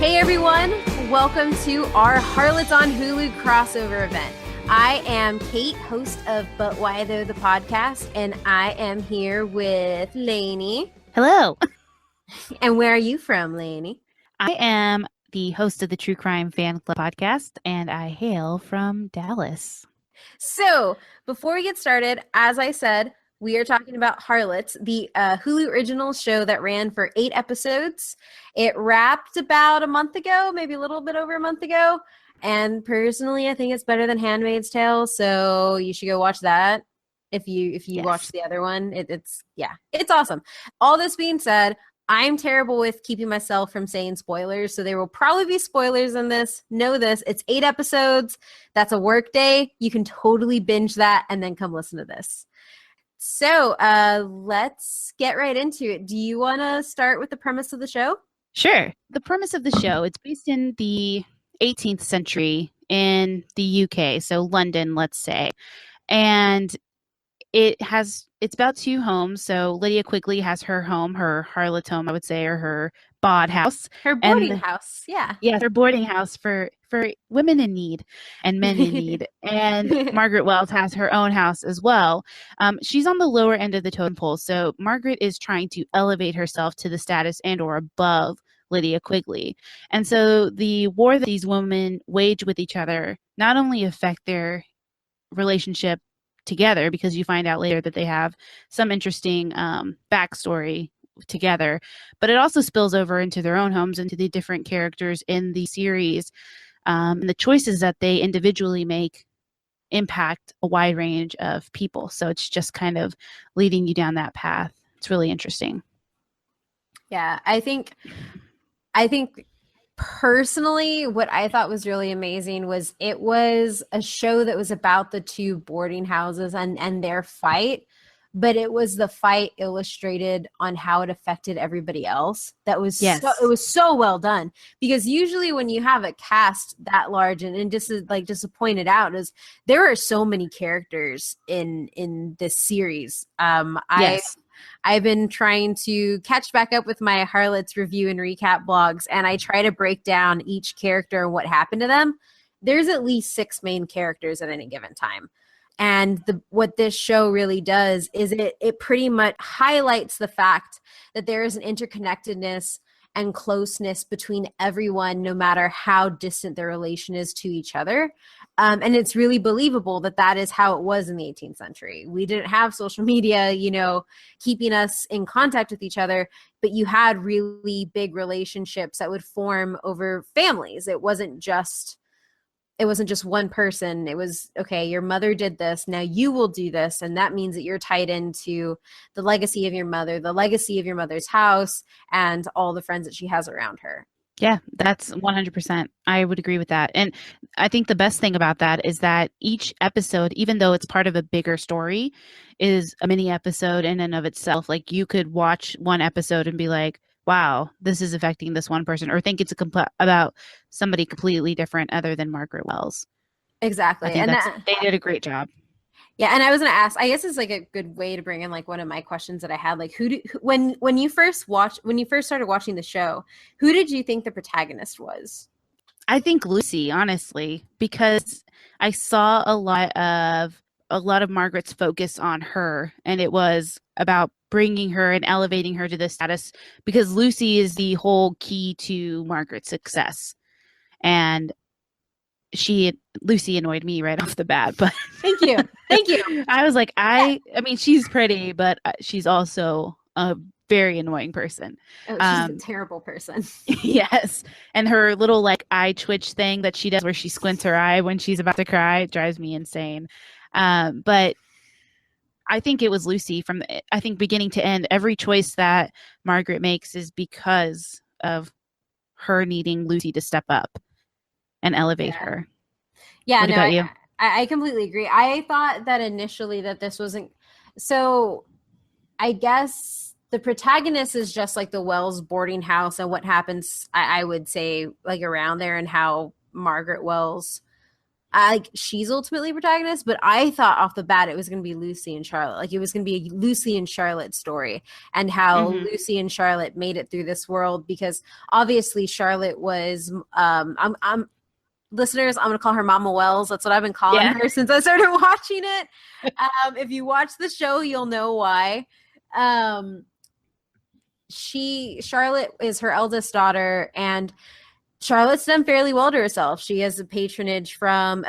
Hey everyone, welcome to our Harlots on Hulu crossover event. I am Kate, host of But Why Though the podcast, and I am here with Lanie. Hello. And where are you from, Lanie? I am the host of the True Crime Fan Club podcast, and I hail from Dallas. So, before we get started, as I said, we are talking about Harlots, the Hulu original show that ran for 8 episodes. It wrapped about a month ago, maybe a little bit over a month ago. And personally, I think it's better than Handmaid's Tale, so you should go watch that. If you Yes. watch the other one, it's awesome. All this being said, I'm terrible with keeping myself from saying spoilers, so there will probably be spoilers in this. Know this, it's 8 episodes. That's a work day. You can totally binge that and then come listen to this. So let's get right into it. Do you want to start with the premise of the show? Sure. The premise of the show, it's based in the 18th century in the UK, so London, let's say. And it's about 2 homes. So Lydia Quigley has her home, her harlot home, I would say, or her bod house. Her boarding house, yeah. Yeah, her boarding house for women in need and men in need. And Margaret Wells has her own house as well. She's on the lower end of the totem pole. So Margaret is trying to elevate herself to the status and or above Lydia Quigley. And so the war that these women wage with each other not only affect their relationship together, because you find out later that they have some interesting backstory together, but it also spills over into their own homes, into the different characters in the series, and the choices that they individually make impact a wide range of people. So it's just kind of leading you down that path. It's really interesting. Yeah, I think personally, what I thought was really amazing was it was a show that was about the 2 boarding houses and their fight, but it was the fight illustrated on how it affected everybody else. It was so well done, because usually when you have a cast that large, and just to point it out, is there are so many characters in this series. I've been trying to catch back up with my Harlots review and recap blogs, and I try to break down each character and what happened to them. There's at least 6 main characters at any given time. And what this show really does is it pretty much highlights the fact that there is an interconnectedness and closeness between everyone, no matter how distant their relation is to each other. And it's really believable that is how it was in the 18th century. We didn't have social media, keeping us in contact with each other, but you had really big relationships that would form over families. It wasn't just one person. It was, okay, your mother did this, now you will do this. And that means that you're tied into the legacy of your mother, the legacy of your mother's house, and all the friends that she has around her. Yeah, that's 100%. I would agree with that. And I think the best thing about that is that each episode, even though it's part of a bigger story, is a mini episode in and of itself. Like, you could watch one episode and be like, wow, this is affecting this one person, or think it's about somebody completely different other than Margaret Wells. Exactly. And they did a great job. Yeah, and I was going to ask, I guess it's like a good way to bring in like one of my questions that I had, like when you first started watching the show, who did you think the protagonist was? I think Lucy, honestly, because I saw a lot of Margaret's focus on her, and it was about bringing her and elevating her to the status, because Lucy is the whole key to Margaret's success. And Lucy annoyed me right off the bat, but thank you. I was like, I mean, she's pretty, but she's also a very annoying person. Oh, she's a terrible person. Yes. And her little like eye twitch thing that she does where she squints her eye when she's about to cry drives me insane. But I think it was Lucy from, I think, beginning to end. Every choice that Margaret makes is because of her needing Lucy to step up and elevate her. Yeah, what about you? I completely agree. I thought that initially that this wasn't, so I guess the protagonist is just like the Wells boarding house and what happens, I would say, like around there, and how Margaret Wells like she's ultimately protagonist, but I thought off the bat it was going to be Lucy and Charlotte. Like it was going to be a Lucy and Charlotte story, and how Lucy and Charlotte made it through this world, because obviously Charlotte was I'm listeners, I'm going to call her Mama Wells. That's what I've been calling her since I started watching it. If you watch the show, you'll know why. Charlotte is her eldest daughter, and Charlotte's done fairly well to herself. She has a patronage from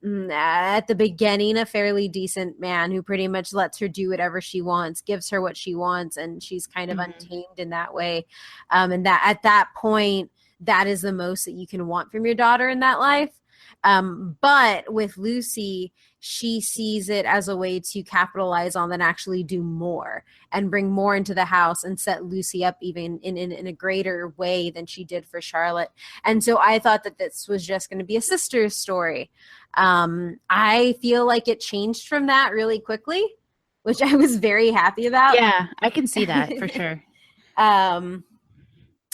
at the beginning, a fairly decent man who pretty much lets her do whatever she wants, gives her what she wants, and she's kind of untamed in that way. And that at that point, that is the most that you can want from your daughter in that life. But with Lucy, she sees it as a way to capitalize on and actually do more and bring more into the house and set Lucy up even in a greater way than she did for Charlotte. And so I thought that this was just going to be a sister's story. I feel like it changed from that really quickly, which I was very happy about. Yeah, I can see that for sure.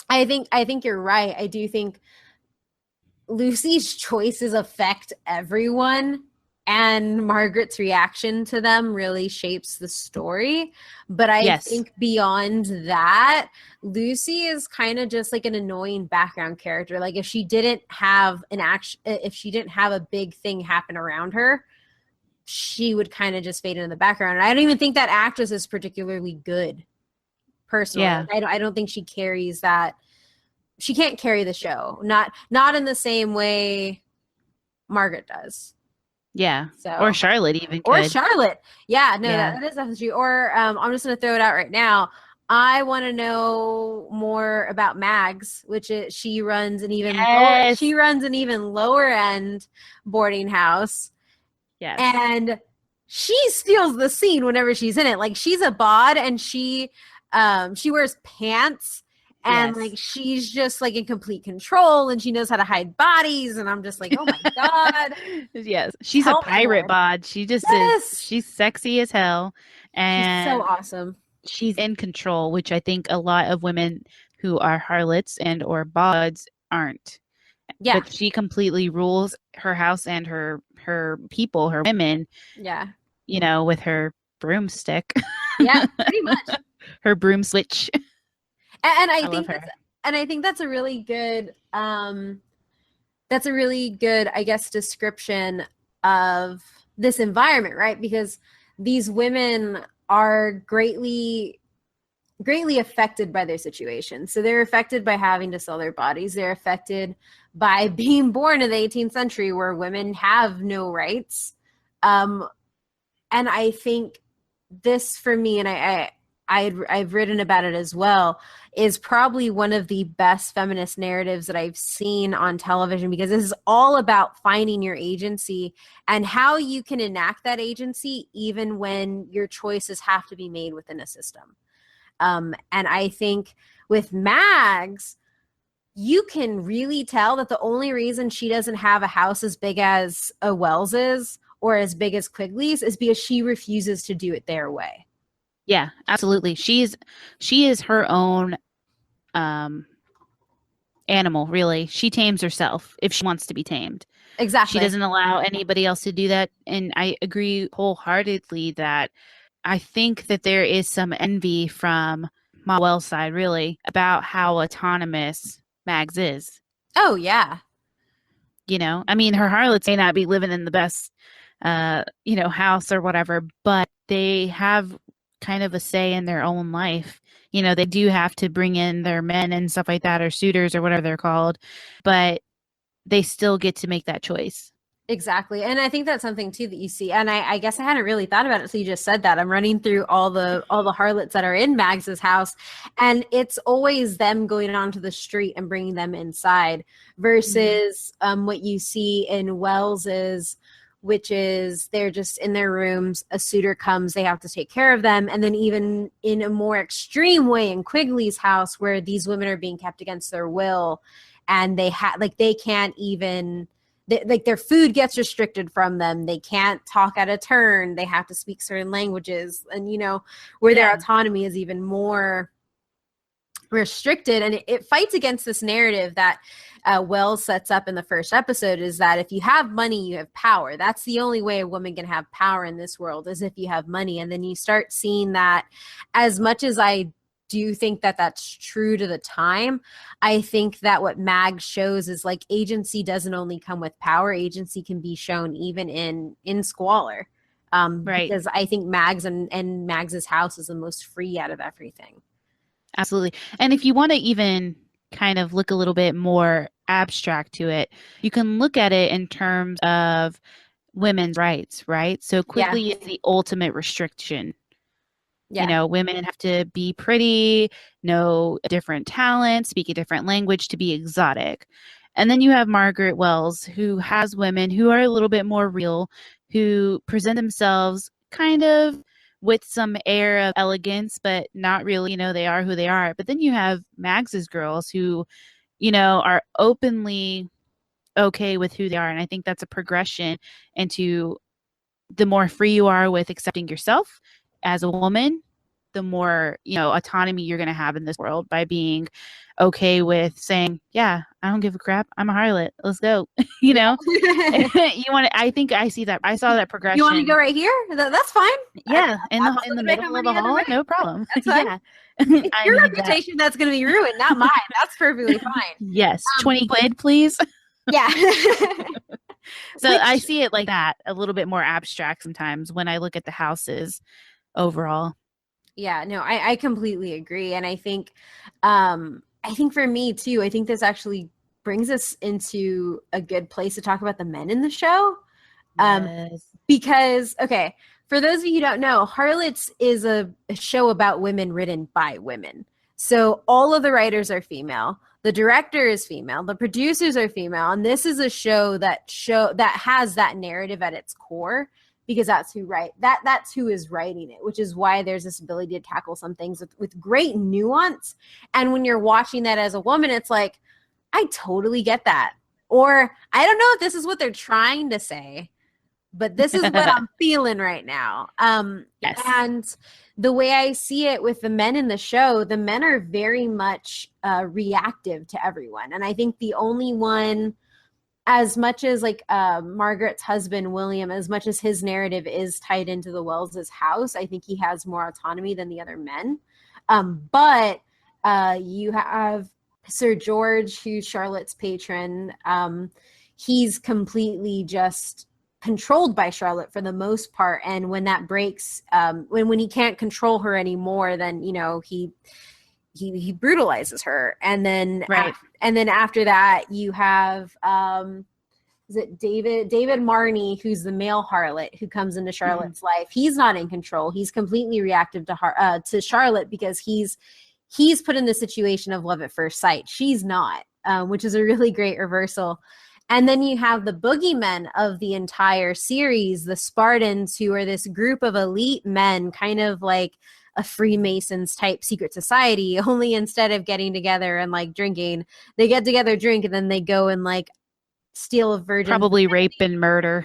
I think you're right. I do think Lucy's choices affect everyone, and Margaret's reaction to them really shapes the story. But I think beyond that, Lucy is kind of just like an annoying background character. Like if she didn't have a big thing happen around her, she would kind of just fade into the background. And I don't even think that actress is particularly good, personally. Yeah. I don't think she carries that. She can't carry the show. Not in the same way Margaret does. Yeah. So, or Charlotte even could. Or Charlotte. Yeah, no, that is definitely true. Or I'm just going to throw it out right now. I want to know more about Mags, which is she runs an even lower end boarding house. Yes. And she steals the scene whenever she's in it. Like she's a bod, and she wears pants. And like she's just like in complete control, and she knows how to hide bodies, and I'm just like, oh my god. Yes, she's a pirate bod. She just is. She's sexy as hell, and she's so awesome. She's in control, which I think a lot of women who are harlots and or bods aren't. Yeah, but she completely rules her house and her people, her women. Yeah, you know, with her broomstick. Yeah, pretty much. Her broom switch. And I think that's a really good I guess description of this environment, right? Because these women are greatly affected by their situation. So they're affected by having to sell their bodies. They're affected by being born in the 18th century where women have no rights. And I think this, for me, and I've written about it as well, is probably one of the best feminist narratives that I've seen on television, because this is all about finding your agency and how you can enact that agency even when your choices have to be made within a system. And I think with Mags, you can really tell that the only reason she doesn't have a house as big as a Wells's or as big as Quigley's is because she refuses to do it their way. Yeah, absolutely. She is her own animal, really. She tames herself if she wants to be tamed. Exactly. She doesn't allow anybody else to do that. And I agree wholeheartedly that I think that there is some envy from Ma Well's side, really, about how autonomous Mags is. Oh, yeah. You know, I mean, her harlots may not be living in the best, house or whatever, but they have kind of a say in their own life. You know, they do have to bring in their men and stuff like that, or suitors or whatever they're called, but they still get to make that choice. Exactly. And I think that's something too that you see. And I guess I hadn't really thought about it. So you just said that. I'm running through all the harlots that are in Mags's house, and it's always them going onto the street and bringing them inside versus what you see in Wells's, which is they're just in their rooms. A suitor comes, they have to take care of them. And then even in a more extreme way in Quigley's house, where these women are being kept against their will, and they can't even, their food gets restricted from them. They can't talk out of turn. They have to speak certain languages, and where their autonomy is even more restricted, and it fights against this narrative that Wells sets up in the first episode, is that if you have money, you have power. That's the only way a woman can have power in this world, is if you have money. And then you start seeing that, as much as I do think that that's true to the time, I think that what Mag shows is like agency doesn't only come with power. Agency can be shown even in squalor. Right. Because I think and Mags's house is the most free out of everything. Absolutely. And if you want to even kind of look a little bit more abstract to it, you can look at it in terms of women's rights, right? So Quigley is the ultimate restriction. Yeah. You know, women have to be pretty, know a different talent, speak a different language to be exotic. And then you have Margaret Wells, who has women who are a little bit more real, who present themselves kind of with some air of elegance, but not really, you know, they are who they are. But then you have Mags's girls who, you know, are openly okay with who they are. And I think that's a progression into the more free you are with accepting yourself as a woman, the more, you know, autonomy you're going to have in this world by being okay with saying, yeah, I don't give a crap. I'm a harlot. Let's go. You know, you want to, I think I see that. I saw that progression. You want to go right here? That's fine. Yeah. In the middle of the hall. No problem. Yeah. It's your reputation that's going to be ruined, not mine. That's perfectly fine. Yes. 20 quid, please. Yeah. So I see it like that, a little bit more abstract sometimes when I look at the houses overall. Yeah, no, I completely agree. And I think for me too, I think this actually brings us into a good place to talk about the men in the show. Yes. Because, okay, for those of you who don't know, Harlots is a show about women written by women. So all of the writers are female. The director is female. The producers are female. And this is a show that has that narrative at its core, because that's who is writing it, which is why there's this ability to tackle some things with great nuance. And when you're watching that as a woman, it's like, I totally get that. Or I don't know if this is what they're trying to say, but this is what I'm feeling right now. Yes. And the way I see it with the men in the show, the men are very much reactive to everyone. And I think the only one, as much as like Margaret's husband, William, as much as his narrative is tied into the Wells's house, I think he has more autonomy than the other men. But you have Sir George, who's Charlotte's patron. He's completely just controlled by Charlotte for the most part. And when that breaks, when he can't control her anymore, then, you know, he brutalizes her. And then after that you have is it David Marney, who's the male harlot who comes into Charlotte's life. He's not in control. He's completely reactive to Charlotte, because he's put in the situation of love at first sight. She's not, which is a really great reversal. And then you have the boogeymen of the entire series, the Spartans, who are this group of elite men, kind of like a Freemasons type secret society, only instead of getting together and like drinking, they get together, drink, and then they go and like steal a virgin, probably rape and murder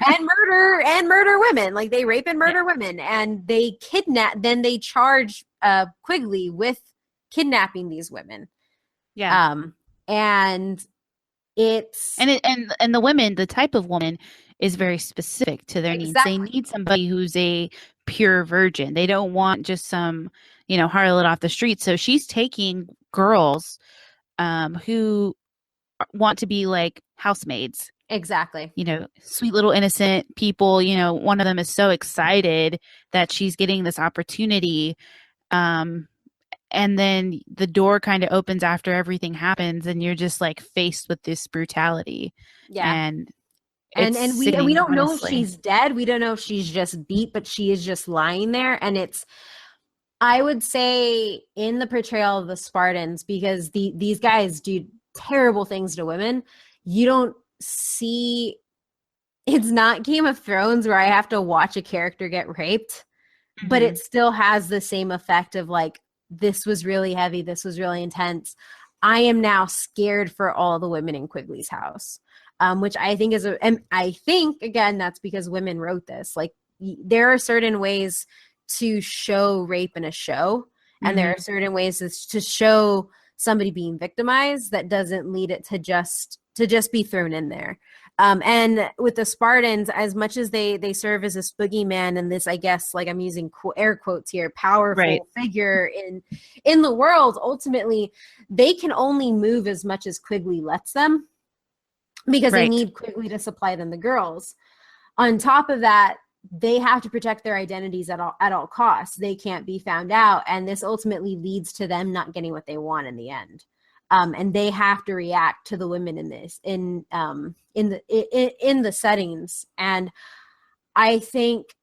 women. Like they rape and murder women, and they kidnap, then they charge Quigley with kidnapping these women. And it's and the women, the type of woman is very specific to their needs. They need somebody who's a pure virgin. They don't want just some, you know, harlot off the street. So she's taking girls who want to be like housemaids. Exactly. You know, sweet little innocent people. You know, one of them is so excited that she's getting this opportunity. And then the door kind of opens after everything happens, and you're just like faced with this brutality. Yeah. And we don't know if she's dead. We don't know if she's just beat, but she is just lying there. And it's, I would say, in the portrayal of the Spartans, because these guys do terrible things to women, you don't see, it's not Game of Thrones where I have to watch a character get raped, but it still has the same effect of like, this was really heavy. This was really intense. I am now scared for all the women in Quigley's house, which I think and I think, again, that's because women wrote this. Like, there are certain ways to show rape in a show, and there are certain ways to show somebody being victimized, that doesn't lead it to just be thrown in there. And with the Spartans, as much as they serve as this boogeyman and this, I guess, like I'm using air quotes here, powerful figure in the world, ultimately they can only move as much as Quigley lets them, because they need Quigley to supply them the girls. On top of that, they have to protect their identities at all costs. They can't be found out, and this ultimately leads to them not getting what they want in the end. And they have to react to the women in the settings. And I think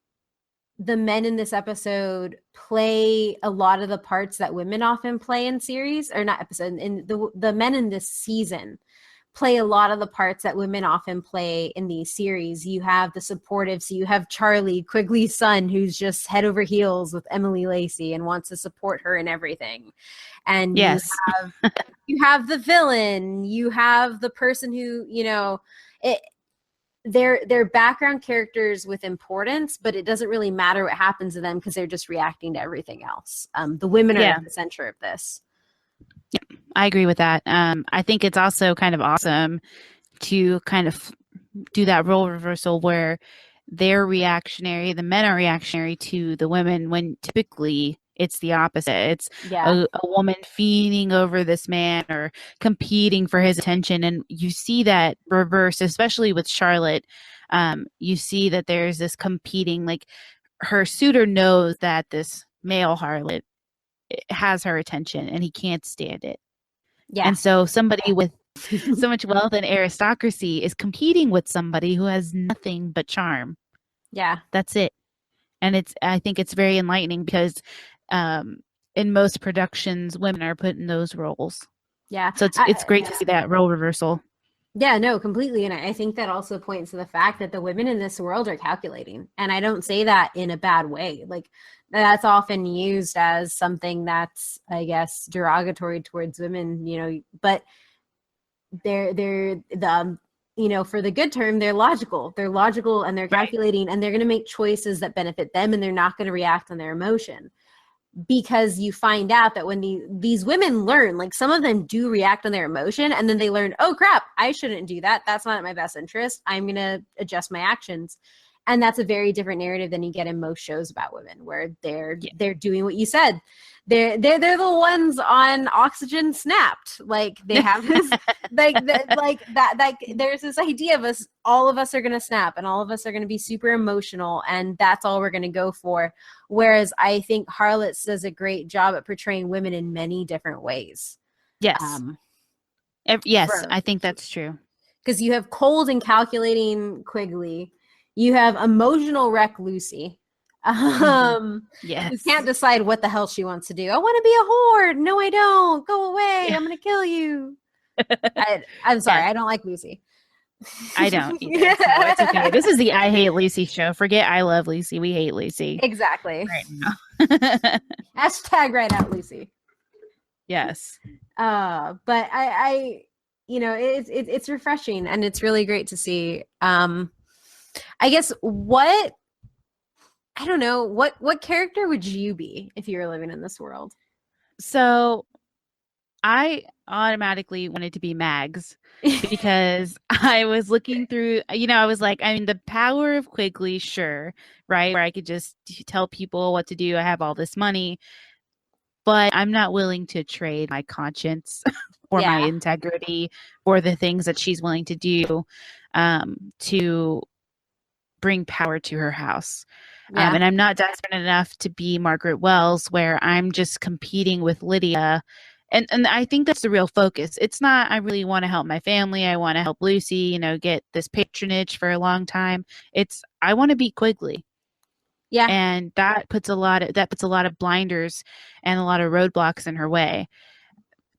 the men in this episode play a lot of the parts that women often play in series, or not episode, in the men in this season play a lot of the parts that women often play in these series. You have the supportive, so you have Charlie, Quigley's son, who's just head over heels with Emily Lacey and wants to support her in everything. And you have the villain, you have the person who, they're background characters with importance, but it doesn't really matter what happens to them because they're just reacting to everything else. The women are at the center of this. Yeah, I agree with that. I think it's also kind of awesome to kind of do that role reversal where they're reactionary, the men are reactionary to the women, when typically it's the opposite. It's a woman fiending over this man or competing for his attention. And you see that reverse, especially with Charlotte. You see that there's this competing, like her suitor knows that this male harlot has her attention and he can't stand it. And so somebody with so much wealth and aristocracy is competing with somebody who has nothing but charm. Yeah. That's it. And I think it's very enlightening because in most productions, women are put in those roles. Yeah. So it's great to see that role reversal. Yeah, no, completely. And I think that also points to the fact that the women in this world are calculating. And I don't say that in a bad way. Like, that's often used as something that's, I guess, derogatory towards women, but they're for the good term, they're logical. They're logical and they're calculating, and they're going to make choices that benefit them, and they're not going to react on their emotion. Because you find out that when these women learn, like some of them do react on their emotion, and then they learn, oh crap, I shouldn't do that. That's not in my best interest. I'm going to adjust my actions. And that's a very different narrative than you get in most shows about women, where they're doing what you said. They're the ones on oxygen snapped. Like they have this there's this idea of all of us are going to snap, and all of us are going to be super emotional, and that's all we're going to go for. Whereas I think Harlots does a great job at portraying women in many different ways. Yes. I think that's true. Because you have cold and calculating Quigley. You have emotional wreck Lucy. Who can't decide what the hell she wants to do. I want to be a whore. No, I don't. Go away. I'm going to kill you. I'm sorry. I don't like Lucy. I don't either, so it's okay. This is the I Hate Lucy show. Forget I Love Lucy. We hate Lucy. Exactly. Right now. Hashtag right out Lucy. Yes. But I it's refreshing, and it's really great to see. I guess what character would you be if you were living in this world? So I automatically wanted to be Mags because I was looking through, I was like, the power of Quigley, sure, right? Where I could just tell people what to do. I have all this money, but I'm not willing to trade my conscience or my integrity for the things that she's willing to do to bring power to her house. And I'm not desperate enough to be Margaret Wells, where I'm just competing with Lydia. And I think that's the real focus. It's not, I really want to help my family. I want to help Lucy, get this patronage for a long time. It's, I want to be Quigley. Yeah. And that puts a lot of blinders and a lot of roadblocks in her way.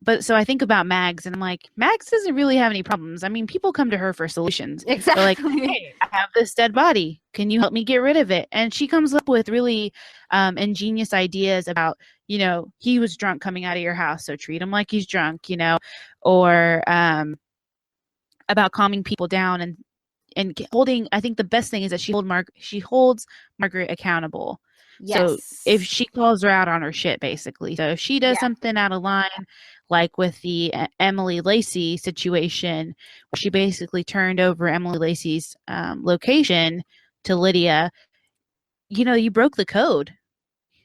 But so I think about Mags, and I'm like, Mags doesn't really have any problems. People come to her for solutions. Exactly. They're like, hey, I have this dead body. Can you help me get rid of it? And she comes up with really ingenious ideas about, he was drunk coming out of your house, so treat him like he's drunk, or about calming people down and holding. I think the best thing is that she holds Margaret accountable. So if Yes. she calls her out on her shit, basically. So if she does Yeah. something out of line, like with the Emily Lacey situation, where she basically turned over Emily Lacey's location to Lydia, you broke the code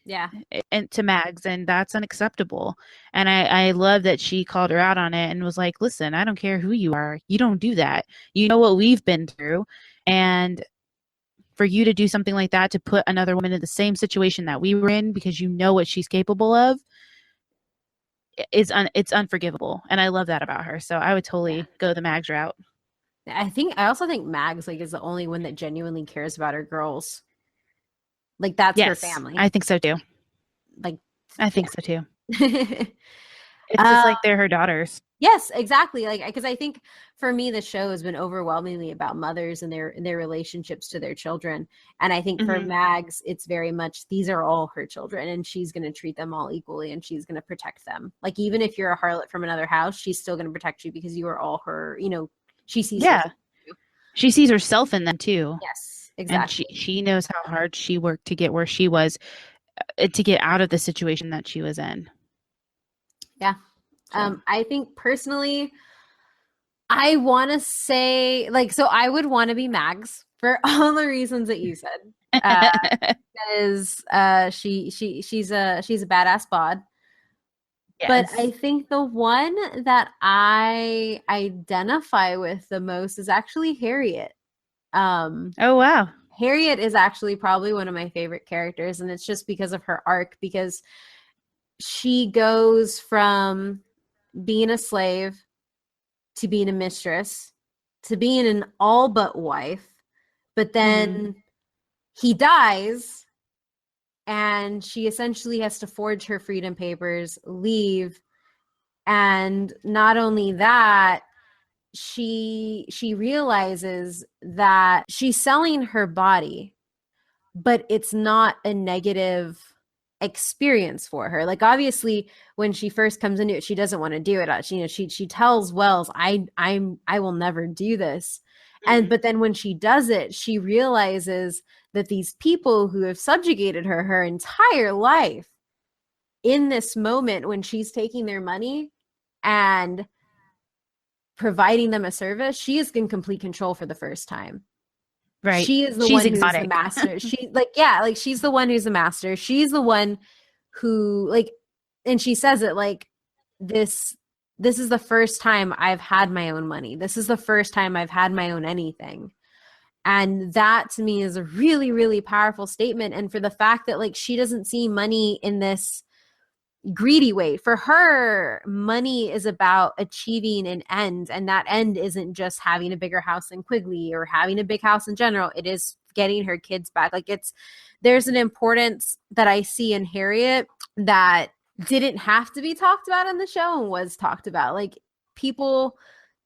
Yeah. and to Mags, and that's unacceptable. And I love that she called her out on it and was like, listen, I don't care who you are. You don't do that. You know what we've been through. And for you to do something like that, to put another woman in the same situation that we were in because you know what she's capable of, it's unforgivable. And I love that about her. So I would Yeah. totally go the Mags route. I also think Mags like is the only one that genuinely cares about her girls. Like that's her Yes, family. I think so too. Like I think so too. yeah. It's just like they're her daughters. Yes, exactly. Like, because I think for me, the show has been overwhelmingly about mothers and their relationships to their children. And I think for Hmm. Mags, it's very much these are all her children, and she's going to treat them all equally, and she's going to protect them. Like, even if you're a harlot from another house, she's still going to protect you because you are all her. She sees Yeah, herself. she sees herself in them too. Yes, And exactly. she knows how hard she worked to get where she was, to get out of the situation that she was in. Yeah. So I think personally, I want to say like so I would want to be Mags for all the reasons that you said. Uh because she's a badass bod. But I yes. think the one that I identify with the most is actually Harriet. Um Oh wow. Harriet is actually probably one of my favorite characters, and it's just because of her arc, because she goes from being a slave to being a mistress to being an all but wife, but Hmm. then he dies and she essentially has to forge her freedom papers, leave, and not only that, she realizes that she's selling her body, but it's not a negative experience for her. Like obviously when she first comes into it, she doesn't want to do it. She tells Wells, I will never do this. And Hmm. but then when she does it, she realizes that these people who have subjugated her entire life, in this moment when she's taking their money and providing them a service, she is in complete control for the first time. Right. She is the She's one who's the exotic. master. She's the one who's the master. She's the one who like, and she says it like this this is the first time I've had my own money. This is the first time I've had my own anything. And that to me is a really, really powerful statement. And for the fact that like she doesn't see money in this greedy way. For her, money is about achieving an end, and that end isn't just having a bigger house in Quigley or having a big house in general. It is getting her kids back. Like there's an importance that I see in Harriet that didn't have to be talked about in the show and was talked about. Like people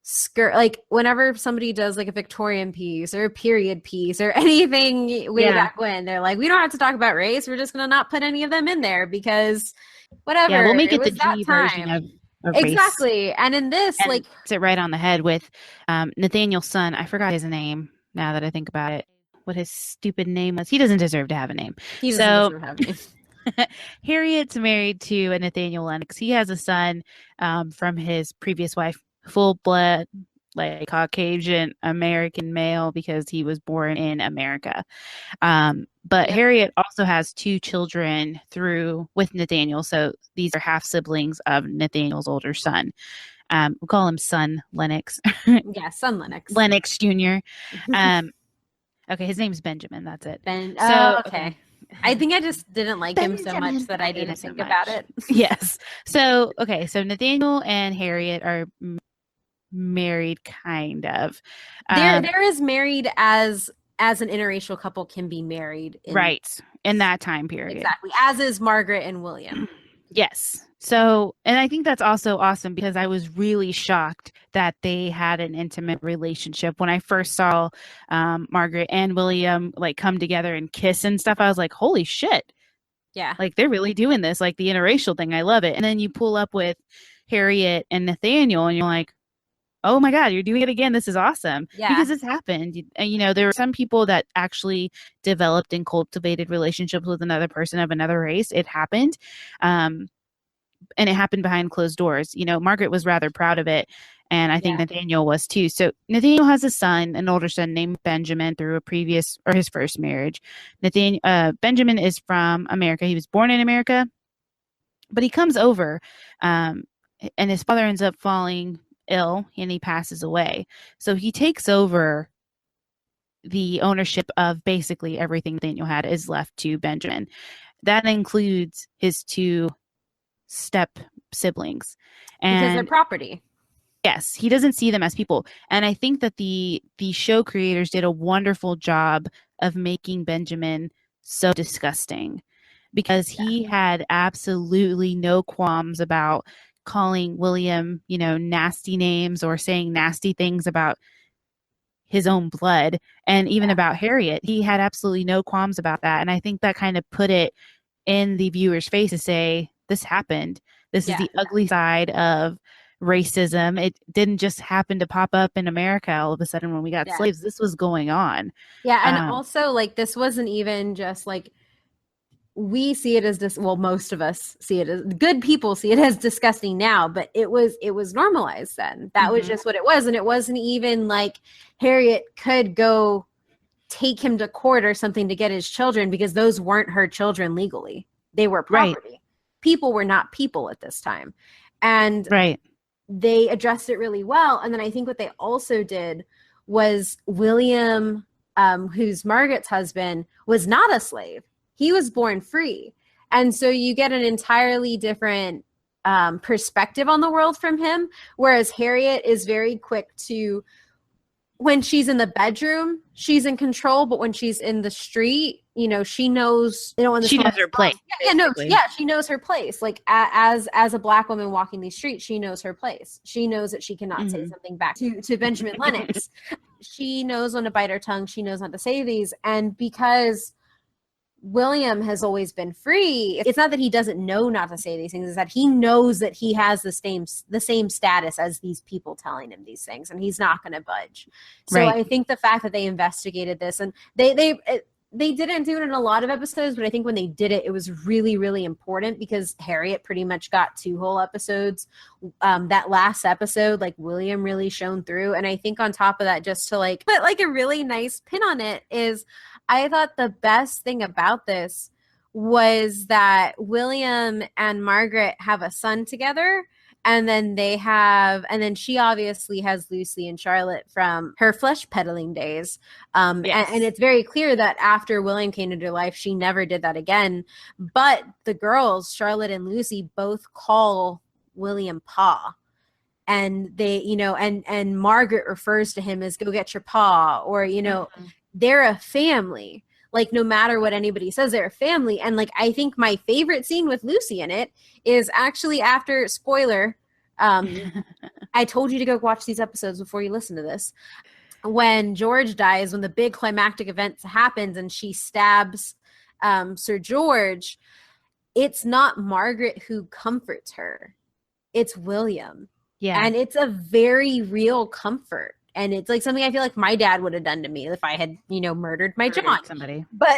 skirt like whenever somebody does like a Victorian piece or a period piece or anything way Yeah. back when, they're like, we don't have to talk about race. We're just gonna not put any of them in there because Yeah, whatever, we'll make it it the was that G version time. of race. Exactly. And in this, And like, hits it right on the head with Nathaniel's son. I forgot his name now that I think about it. What his stupid name was. He doesn't deserve to have a name. he doesn't So deserve to have names. Harriet's married to a Nathaniel Lennox. He has a son from his previous wife, full blood, like Caucasian American male, because he was born in America. But Yep. Harriet also has two children through with Nathaniel. So these are half siblings of Nathaniel's older son. We'll call him son Lennox, Yeah, son Lennox. Lennox Jr. Um, okay, his name's Benjamin. That's it. Ben. So, Oh, okay. okay. I think I just didn't like him so much Benjamin. that I I hate him didn't so think about much. it. Yes. So, okay. So Nathaniel and Harriet are married, kind of. Um, There is married as an interracial couple can be married in right. In that time period. exactly as is Margaret and William. Yes. So, and I think that's also awesome because I was really shocked that they had an intimate relationship. When I first saw Margaret and William like come together and kiss and stuff, I was like, holy shit. Yeah. Like they're really doing this, like the interracial thing. I love it. And then you pull up with Harriet and Nathaniel and you're like, oh my God, you're doing it again. This is awesome. Yeah. Because this happened. And, there were some people that actually developed and cultivated relationships with another person of another race. It happened. And it happened behind closed doors. Margaret was rather proud of it. And I think Yeah. Nathaniel was too. So Nathaniel has a son, an older son named Benjamin through his first marriage. Benjamin is from America. He was born in America, but he comes over, and his father ends up falling ill and he passes away. So he takes over the ownership of basically everything Nathaniel had is left to Benjamin. That includes his two step siblings. Because they're And property. yes, he doesn't see them as people. And I think that the show creators did a wonderful job of making Benjamin so disgusting, because he had absolutely no qualms about calling William, nasty names or saying nasty things about his own blood, and even about Harriet. He had absolutely no qualms about that. And I think that kind of put it in the viewer's face to say, this happened. This is the ugly side of racism. It didn't just happen to pop up in America all of a sudden when we got slaves. This was going on. Yeah. And also, like, this wasn't even just like, we see it as well, most of us see it as, good people see it as disgusting now, but it was normalized then. That was just what it was. And it wasn't even like Harriet could go take him to court or something to get his children, because those weren't her children legally. They were property. Right. People were not people at this time. And they addressed it really well. And then I think what they also did was William, who's Margaret's husband, was not a slave. He was born free. And so you get an entirely different perspective on the world from him. Whereas Harriet is very quick to, when she's in the bedroom, she's in control. But when she's in the street, she knows, they don't want to, she knows her place. She knows her place. Like as a Black woman walking these streets, she knows her place. She knows that she cannot say something back to Benjamin Lennox. She knows when to bite her tongue. She knows not to say these. And because William has always been free, it's not that he doesn't know not to say these things, it's that he knows that he has the same status as these people telling him these things, and he's not going to budge. So I think the fact that they investigated this, and they didn't do it in a lot of episodes, but I think when they did it, it was really, really important, because Harriet pretty much got 2 whole episodes. That last episode, like, William really shone through. And I think on top of that, just to like put like a really nice pin on it, is I thought the best thing about this was that William and Margaret have a son together. And then she obviously has Lucy and Charlotte from her flesh peddling days. And it's very clear that after William came into her life, she never did that again. But the girls, Charlotte and Lucy, both call William Pa. And they, and Margaret refers to him as, go get your pa, or, they're a family. Like, no matter what anybody says, they're a family. And like, I think my favorite scene with Lucy in it is actually after, spoiler, I told you to go watch these episodes before you listen to this. When George dies, when the big climactic event happens and she stabs Sir George, it's not Margaret who comforts her. It's William. Yeah. And it's a very real comfort. And it's like something I feel like my dad would have done to me if I had, murdered my John. Somebody. But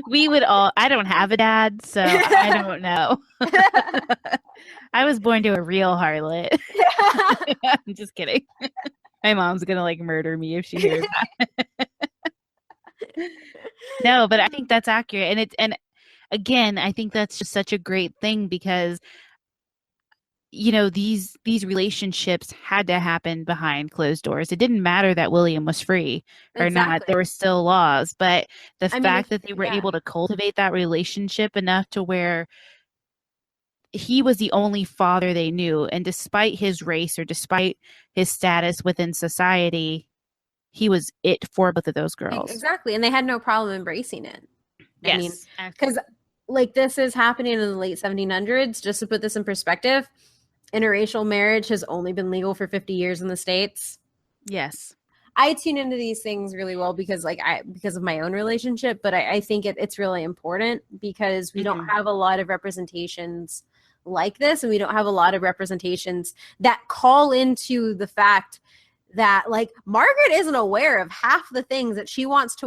we would all, I don't have a dad, so I don't know. I was born to a real harlot. I'm just kidding. My mom's going to like murder me if she hears that. No, but I think that's accurate. And again, I think that's just such a great thing, because these relationships had to happen behind closed doors. It didn't matter that William was free or not. There were still laws, but the fact that they were able to cultivate that relationship enough to where he was the only father they knew, and despite his race or despite his status within society, he was it for both of those girls. Exactly. And they had no problem embracing it. I mean, because like, this is happening in the late 1700s. Just to put this in perspective, interracial marriage has only been legal for 50 years in the States. Yes. I tune into these things really well because of my own relationship, but I think it's really important, because we don't have a lot of representations like this, and we don't have a lot of representations that call into the fact that like Margaret isn't aware of half the things that she wants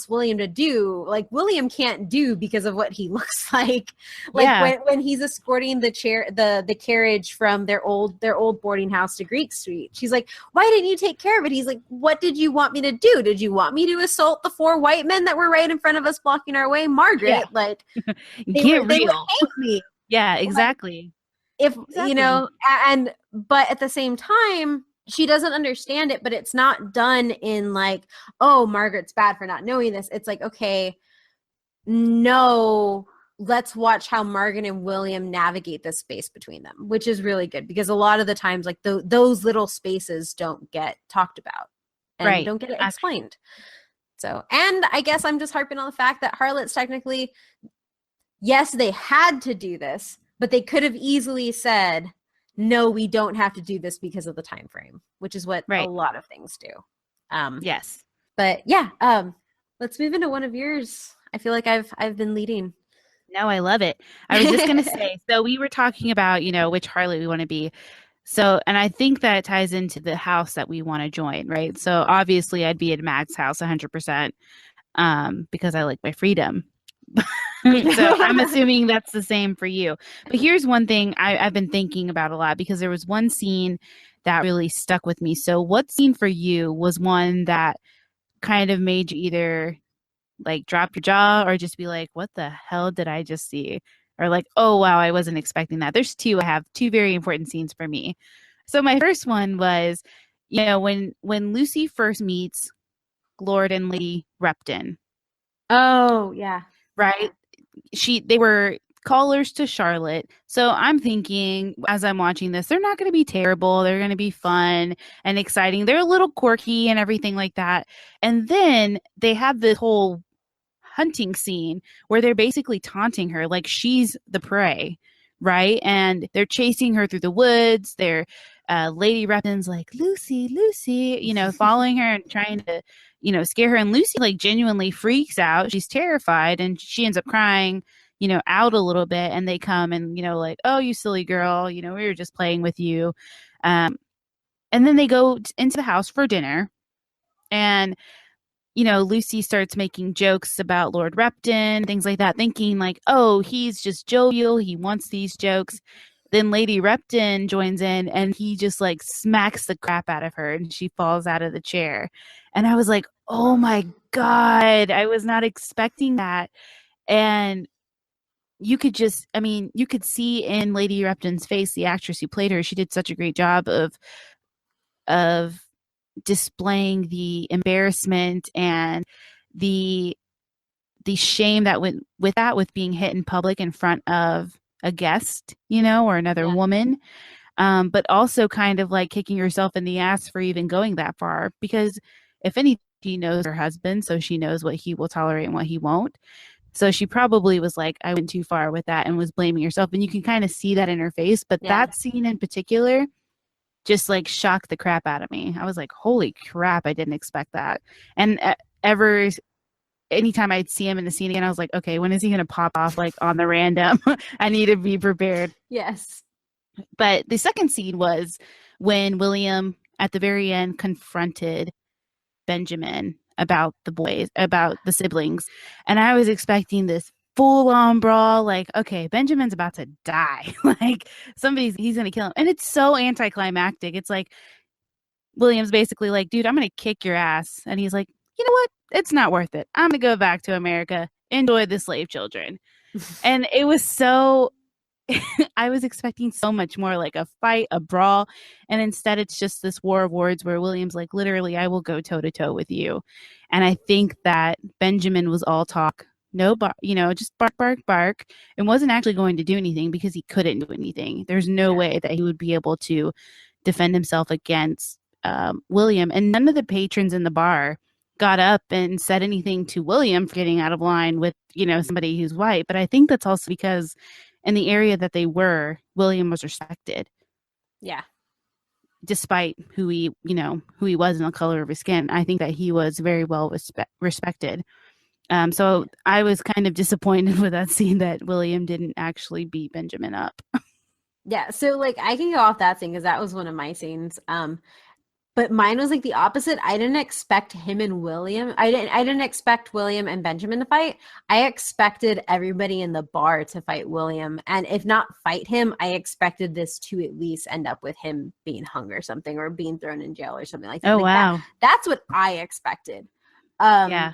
William to do. Like William can't do because of what he looks like. Like Yeah. when he's escorting the carriage from their old boarding house to Greek Street, she's like, "Why didn't you take care of it?" He's like, "What did you want me to do? Did you want me to assault the 4 white men that were right in front of us blocking our way, Margaret?" Yeah. Like Get they would real. hate me. Yeah, Like, exactly. if Exactly. and but at the same time she doesn't understand it, but it's not done in like, oh, Margaret's bad for not knowing this. It's like, okay, no, let's watch how Margaret and William navigate this space between them, which is really good because a lot of the times like those little spaces don't get talked about and Right. don't get explained. So, and I guess I'm just harping on the fact that Harlots technically, yes, they had to do this, but they could have easily said, no, we don't have to do this because of the time frame, which is what a Right. lot of things do. Yes. But yeah, let's move into one of yours. I feel like I've been leading. No, I love it. I was just going to say, so we were talking about, which Harlot we want to be. So, and I think that ties into the house that we want to join, right? So obviously I'd be at Mag's house 100%, because I like my freedom. So I'm assuming that's the same for you. But here's one thing I've been thinking about a lot because there was one scene that really stuck with me. So what scene for you was one that kind of made you either like drop your jaw or just be like, what the hell did I just see? Or like, oh wow, I wasn't expecting that. There's two. I have two very important scenes for me. So my first one was, when Lucy first meets Lord and Lady Repton. Oh yeah. Right? They were callers to Charlotte. So I'm thinking as I'm watching this, they're not going to be terrible. They're going to be fun and exciting. They're a little quirky and everything like that. And then they have this whole hunting scene where they're basically taunting her like she's the prey, right? And they're chasing her through the woods. They're Lady Repton's like, Lucy, Lucy, following her and trying to, scare her. And Lucy like genuinely freaks out. She's terrified and she ends up crying, out a little bit. And they come and, like, oh, you silly girl, we were just playing with you. And then they go into the house for dinner. And Lucy starts making jokes about Lord Repton, things like that, thinking like, oh, he's just jovial. He wants these jokes. Then Lady Repton joins in and he just like smacks the crap out of her and she falls out of the chair. And I was like, oh my God, I was not expecting that. And you could see in Lady Repton's face, the actress who played her, she did such a great job of displaying the embarrassment and the shame that went with that, with being hit in public in front of a guest, or another woman, but also kind of like kicking herself in the ass for even going that far, because if anything, she knows her husband, so she knows what he will tolerate and what he won't. So she probably was like, I went too far with that, and was blaming herself, and you can kind of see that in her face. But that scene in particular just like shocked the crap out of me. I was like, holy crap, I didn't expect that. And anytime I'd see him in the scene again, I was like, okay, when is he going to pop off like on the random? I need to be prepared. Yes. But the second scene was when William at the very end confronted Benjamin about the siblings. And I was expecting this full on brawl, like, okay, Benjamin's about to die. Like he's going to kill him. And it's so anticlimactic. It's like, William's basically like, dude, I'm going to kick your ass. And he's like, you know what? It's not worth it. I'm going to go back to America, enjoy the slave children. And it was so, I was expecting so much more, like a fight, a brawl. And instead it's just this war of words where William's like, literally, I will go toe to toe with you. And I think that Benjamin was all talk, no, just bark, bark, bark, and wasn't actually going to do anything because he couldn't do anything. There's no way that he would be able to defend himself against William. And none of the patrons in the bar got up and said anything to William for getting out of line with, somebody who's white. But I think that's also because in the area that they were, William was respected. Yeah. Despite who he was and the color of his skin, I think that he was very well respected. So I was kind of disappointed with that scene that William didn't actually beat Benjamin up. Yeah, so like I can go off that scene because that was one of my scenes. But mine was like the opposite. I didn't expect him and William. I didn't expect William and Benjamin to fight. I expected everybody in the bar to fight William. And if not fight him, I expected this to at least end up with him being hung or something or being thrown in jail or something like that. Oh, Like that wow. that's what I expected. Um Yeah.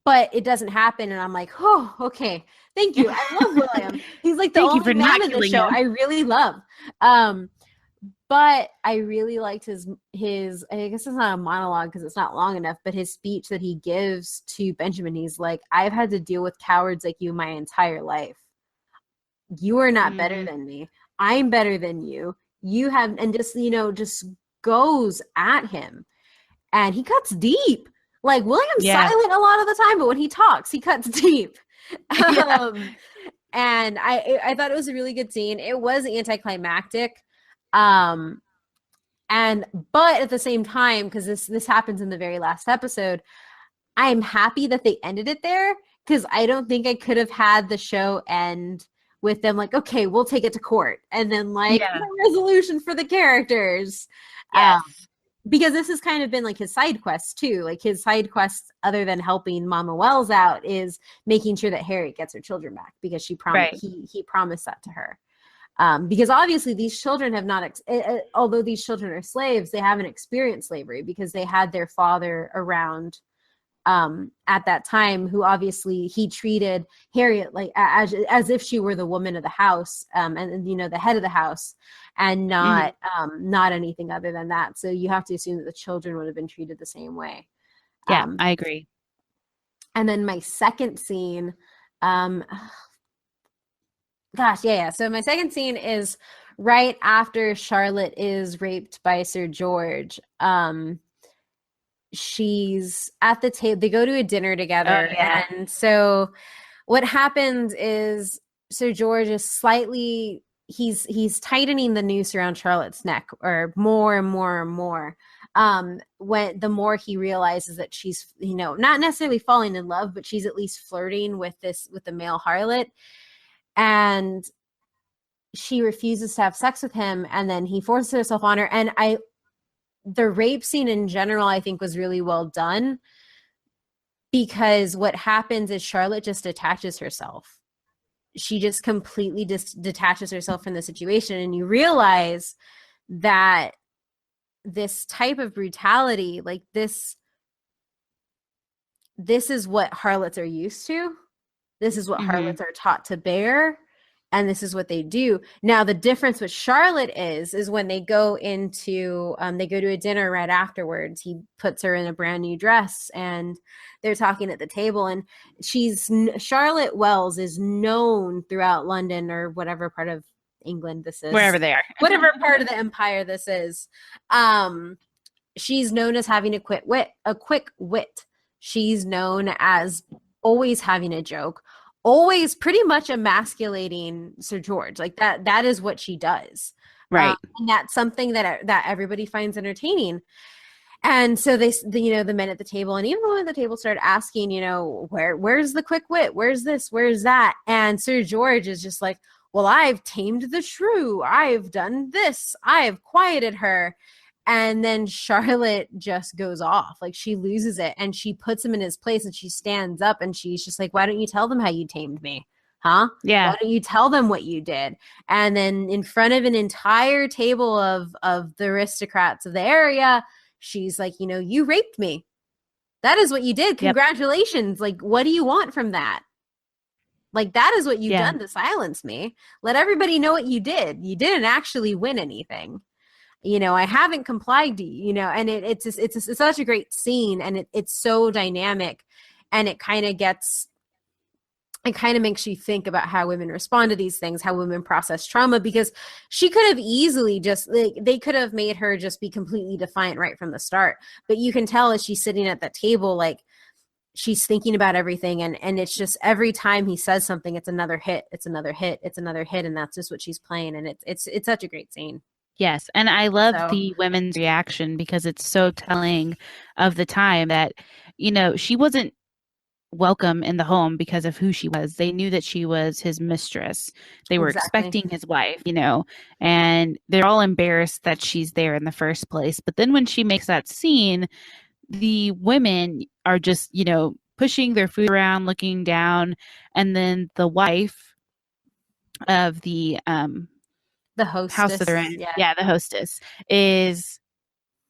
but it doesn't happen and I'm like, "Oh, okay. Thank you. I love William. He's like the Thank you only for man not in the killing show him. I really love." Um but I really liked his I guess it's not a monologue because it's not long enough, but his speech that he gives to Benjamin, he's like, I've had to deal with cowards like you my entire life. You are not better Hmm. than me. I'm better than you. You have and just just goes at him. And he cuts deep. Like William's Yeah. silent a lot of the time, but when he talks, he cuts deep. Yeah. Um and I thought it was a really good scene. It was anticlimactic. Um and but at the same time, because this happens in the very last episode, I'm happy that they ended it there because I don't think I could have had the show end with them like, okay, we'll take it to court, and then like Yeah. the resolution for the characters. Um, Yes. because this has kind of been like his side quest too. Like his side quest, other than helping Mama Wells out, is making sure that Harriet gets her children back because Right. he promised that to her. Because obviously these children have not, although these children are slaves, they haven't experienced slavery because they had their father around at that time, who obviously he treated Harriet like as if she were the woman of the house, and the head of the house, and Hmm. not anything other than that. So you have to assume that the children would have been treated the same way. Yeah, Um, I agree. and then my second scene, um, gosh, yeah. So my second scene is right after Charlotte is raped by Sir George. She's at the table. They go to a dinner Oh, together, yeah. and so what happens is Sir George is slightly he's tightening the noose around Charlotte's neck, or more and more and more. When the more he realizes that she's not necessarily falling in love, but she's at least flirting with the male harlot, and she refuses to have sex with him, and then he forces herself on her. And the rape scene in general, I think, was really well done because what happens is Charlotte just attaches herself. She just completely detaches herself from the situation, and you realize that this type of brutality, like this is what harlots are used to. This is what Hmm. harlots are taught to bear, and this is what they do. Now the difference with Charlotte is when they go to a dinner right afterwards. He puts her in a brand new dress and they're talking at the table, and Charlotte Wells is known throughout London, or whatever part of England this is, Wherever they are. whatever part of the empire this is. um she's known as having a quick wit. She's known as always having a joke, always pretty much emasculating Sir George. Like that is what she does. Right. And that's something that everybody finds entertaining. And so the men at the table, and even the women at the table, started asking, where's the quick wit? Where's this? Where's that? And Sir George is just like, well, I've tamed the shrew. I've done this. I've quieted her. And then Charlotte just goes off. Like she loses it and she puts him in his place, and she stands up and she's just like, why don't you tell them how you tamed me? Huh? Yeah. Why don't you tell them what you did? And then in front of an entire table of the aristocrats of the area, she's like, you raped me. That is what you did. Yep. Congratulations. Like, what do you want from that? Like, that is what you've Yeah. done to silence me. Let everybody know what you did. You didn't actually win anything. I haven't complied to you, and it's such a great scene, and it's so dynamic, and it kind of makes you think about how women respond to these things, how women process trauma, because she could have easily just like they could have made her just be completely defiant right from the start. But you can tell as she's sitting at that table, like she's thinking about everything, and it's just every time he says something, it's another hit, it's another hit, it's another hit, and that's just what she's playing, and it's such a great scene. Yes. And I love So the women's reaction because it's so telling of the time that, she wasn't welcome in the home because of who she was. They knew that she was his mistress. They were Exactly. expecting his wife, and they're all embarrassed that she's there in the first place. But then when she makes that scene, the women are just, pushing their food around, looking down, and then the wife of the The house that they're hostess. in, Yeah. yeah, the hostess, is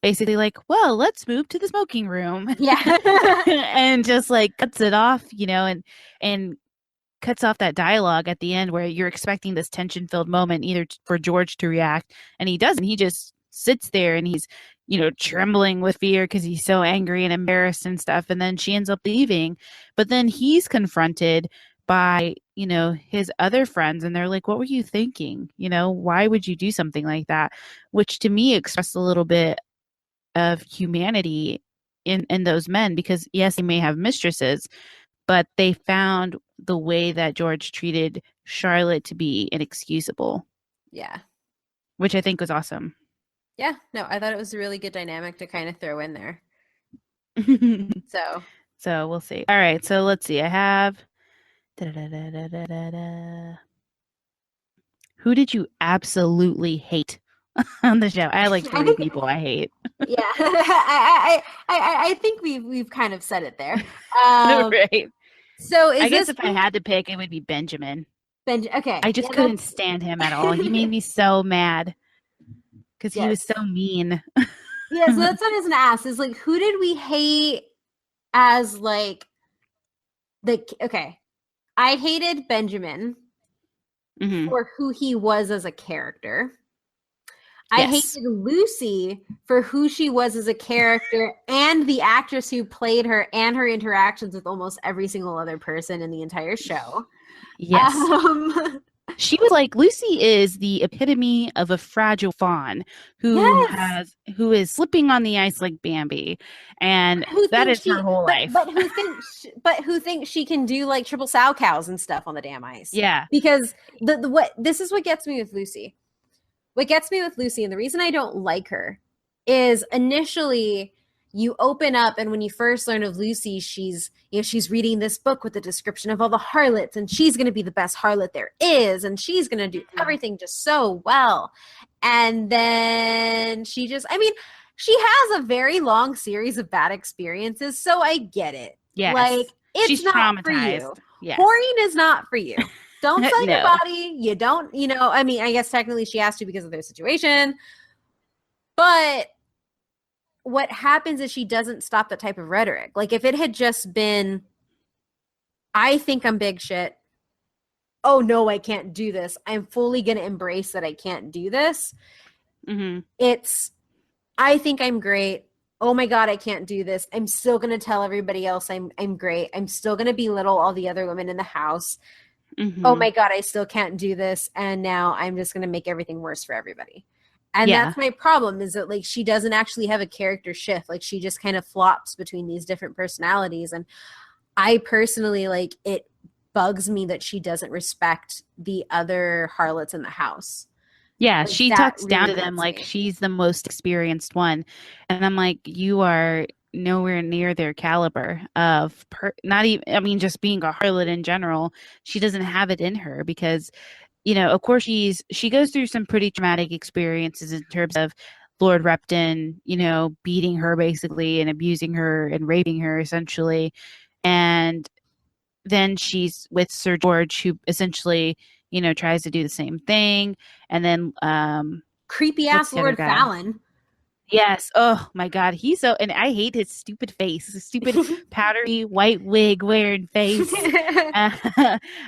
basically like, well, let's move to the smoking room. Yeah. And just like cuts it off, and cuts off that dialogue at the end where you're expecting this tension filled moment either for George to react, and he doesn't. He just sits there and he's, trembling with fear because he's so angry and embarrassed and stuff. And then she ends up leaving, but then he's confronted by, his other friends, and they're like, what were you thinking? Why would you do something like that? Which to me expressed a little bit of humanity in those men, because yes, they may have mistresses, but they found the way that George treated Charlotte to be inexcusable, Yeah. which I think was awesome. Yeah. No, I thought it was a really good dynamic to kind of throw in there. So, So we'll see. All right, so let's see. I have da-da-da-da-da-da-da. Who did you absolutely hate on the show? I have like I three think, people I hate. yeah, I think we've kind of said it there. Um, Right. so I is guess this if I had to pick, it would be Benjamin. Okay, I yeah, just couldn't that's stand him at all. He made me so mad because he was yes. so mean. Yeah, so that's what I was gonna ask is like who did we hate as like okay. I hated Benjamin Hmm. for who he was as a character. I Yes. hated Lucy for who she was as a character and the actress who played her and her interactions with almost every single other person in the entire show. Yes. Um, She was like, Lucy is the epitome of a fragile fawn yes, who is slipping on the ice like Bambi, and who that thinks is her she whole life. but who thinks she can do like triple sow cows and stuff on the damn ice? Yeah. Because the what this is what gets me with Lucy. What gets me with Lucy, and the reason I don't like her, is initially you open up and when you first learn of Lucy, she's reading this book with the description of all the harlots, and she's going to be the best harlot there is, and she's going to do everything just so well. And then she has a very long series of bad experiences, so I get it. Like, Yes. it's She's not for you. traumatized. Yes. Whoring is not for you. Don't sell your No. body. You don't, I guess technically she has to because of their situation. But what happens is she doesn't stop that type of rhetoric. Like if it had just been, I think I'm big shit. Oh no, I can't do this. I'm fully going to embrace that I can't do this. Hmm. It's, I think I'm great. Oh my God, I can't do this. I'm still going to tell everybody else I'm great. I'm still going to belittle all the other women in the house. Oh Hmm. my God, I still can't do this. And now I'm just going to make everything worse for everybody. And Yeah. that's my problem is that like she doesn't actually have a character shift. Like she just kind of flops between these different personalities. And I personally like it bugs me that she doesn't respect the other harlots in the house. Yeah. Like She that talks down really to them gets like me. she's the most experienced one. And I'm like, you are nowhere near their caliber of not even, I mean, just being a harlot in general. She doesn't have it in her because of course she goes through some pretty traumatic experiences in terms of Lord Repton, beating her basically and abusing her and raping her essentially. And then she's with Sir George, who essentially, tries to do the same thing. And then Creepy what's ass the other Lord guy? Fallon. Yes. Oh my God. He's so, and I hate his stupid face, his stupid powdery white wig wearing face.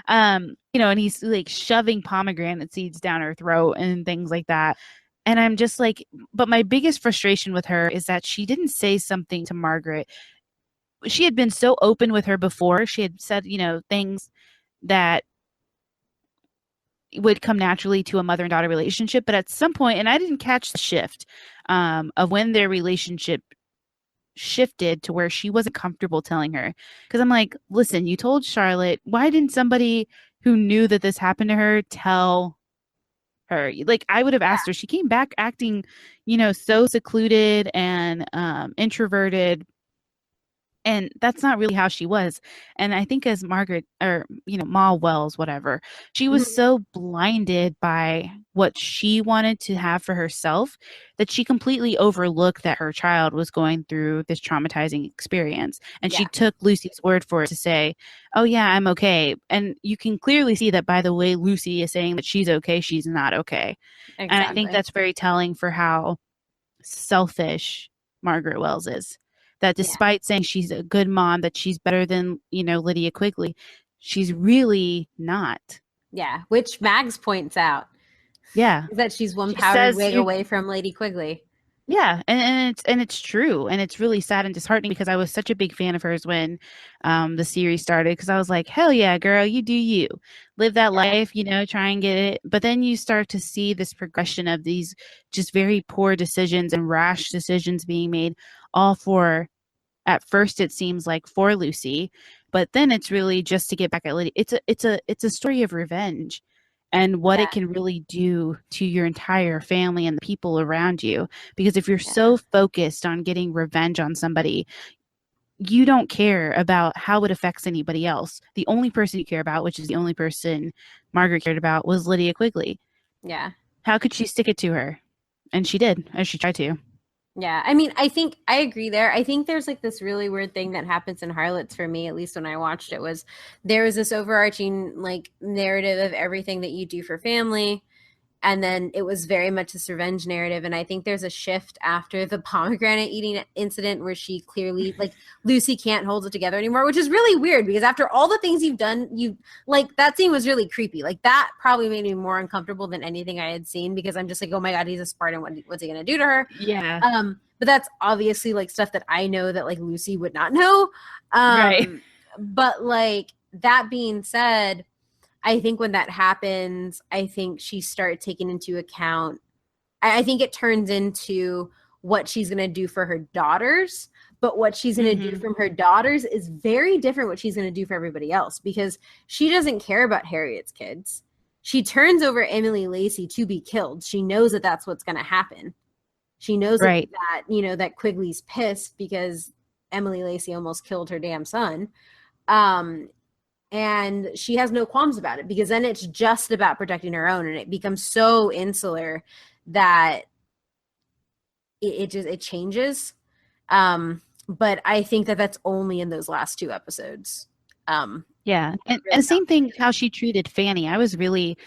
And he's like shoving pomegranate seeds down her throat and things like that. And I'm just like, but my biggest frustration with her is that she didn't say something to Margaret. She had been so open with her before. She had said, things that would come naturally to a mother and daughter relationship. But at some point, and I didn't catch the shift of when their relationship shifted to where she wasn't comfortable telling her. Because I'm like, listen, you told Charlotte. Why didn't somebody who knew that this happened to her tell her? Like, I would have asked her. She came back acting, so secluded and introverted. And that's not really how she was. And I think as Margaret, or, Ma Wells, whatever, she was Mhm. so blinded by what she wanted to have for herself that she completely overlooked that her child was going through this traumatizing experience. And she Yeah, took Lucy's word for it to say, oh, yeah, I'm okay. And you can clearly see that by the way Lucy is saying that she's okay, she's not okay. And I think exactly. that's very telling for how selfish Margaret Wells is. That Yeah, despite saying she's a good mom, that she's better than, Lydia Quigley, she's really not. yeah. Which Mags points out Yeah. is that she's one She powdered says wig you're away from Lady Quigley. yeah, and it's true, and it's really sad and disheartening because I was such a big fan of hers when the series started, because I was like, hell yeah, girl, you do you. Live that Yeah, life, try and get it. But then you start to see this progression of these just very poor decisions and rash decisions being made, all for, at first it seems like, for Lucy, but then it's really just to get back at Lydia. It's a story of revenge and what it yeah, can really do to your entire family and the people around you. Because if you're yeah, so focused on getting revenge on somebody, you don't care about how it affects anybody else. The only person you care about, which is the only person Margaret cared about, was Lydia Quigley. yeah. How could she stick it to her? And she did, or she tried to. Yeah, I mean, I think I agree there. I think there's like this really weird thing that happens in Harlots for me, at least when I watched it, was there was this overarching like narrative of everything that you do for family, and then it was very much this revenge narrative. And I think there's a shift after the pomegranate eating incident where she clearly, like, Lucy can't hold it together anymore, which is really weird because after all the things you've done, you like that scene was really creepy. Like that probably made me more uncomfortable than anything I had seen because I'm just like, oh my god, he's a Spartan. What's he gonna do to her? Yeah. But that's obviously like stuff that I know that like Lucy would not know. Right. But like that being said, I think when that happens, I think she starts taking into account. I think it turns into what she's going to do for her daughters, but what she's going to do Hmm. from her daughters is very different what she's going to do for everybody else because she doesn't care about Harriet's kids. She turns over Emily Lacey to be killed. She knows that that's what's going to happen. She knows that, Right. that Quigley's pissed because Emily Lacey almost killed her damn son. Um, and she has no qualms about it because then it's just about protecting her own and it becomes so insular that it changes. But I think that that's only in those last two episodes. Yeah. And Really same thing how she treated Fanny. I was really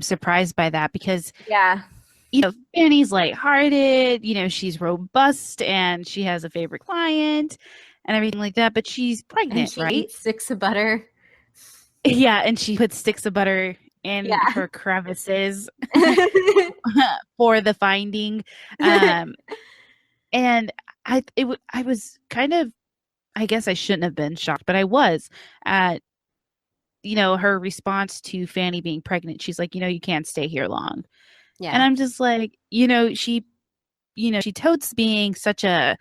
surprised by that because, yeah. Fanny's lighthearted, she's robust and she has a favorite client and everything like that, but she's And pregnant, she right? eats sticks of butter. Yeah, and she puts sticks of butter in Yeah. her crevices for the finding. Um and I was kind of, I guess I shouldn't have been shocked, but I was at her response to Fanny being pregnant. She's like, you can't stay here long. And Yeah. I'm just like, she totes being such a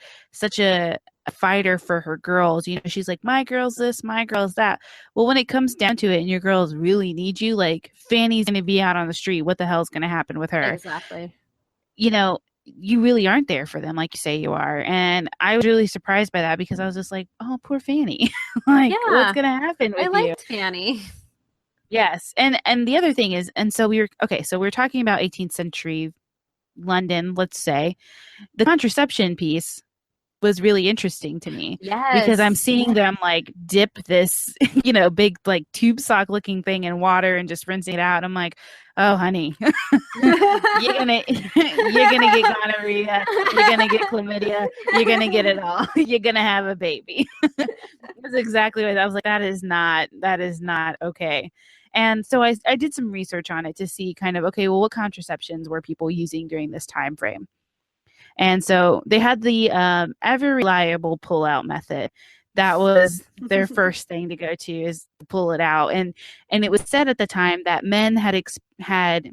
fighter for her girls. She's like, my girl's this, my girl's that. Well, when it comes down to it and your girls really need you, like Fanny's going to be out on the street. What the hell's going to happen with her? Exactly. You really aren't there for them like you say you are. And I was really surprised by that because I was just like, oh, poor Fanny. Like, what's Yeah. going to happen I with you? liked Fanny. Yes. And the other thing is, and so we're talking about 18th century London, let's say. The contraception piece was really interesting to me because I'm Yes. seeing them like dip this, big like tube sock looking thing in water and just rinsing it out. I'm like, oh honey, you're gonna you're gonna get gonorrhea, you're gonna get chlamydia, you're gonna get it all. You're gonna have a baby. That's exactly what I was like. That is not okay. And so I did some research on it to see kind of, okay, well, what contraceptions were people using during this time frame? And so they had the ever reliable pull out method. That was their first thing to go to, is to pull it out. And it was said at the time that men had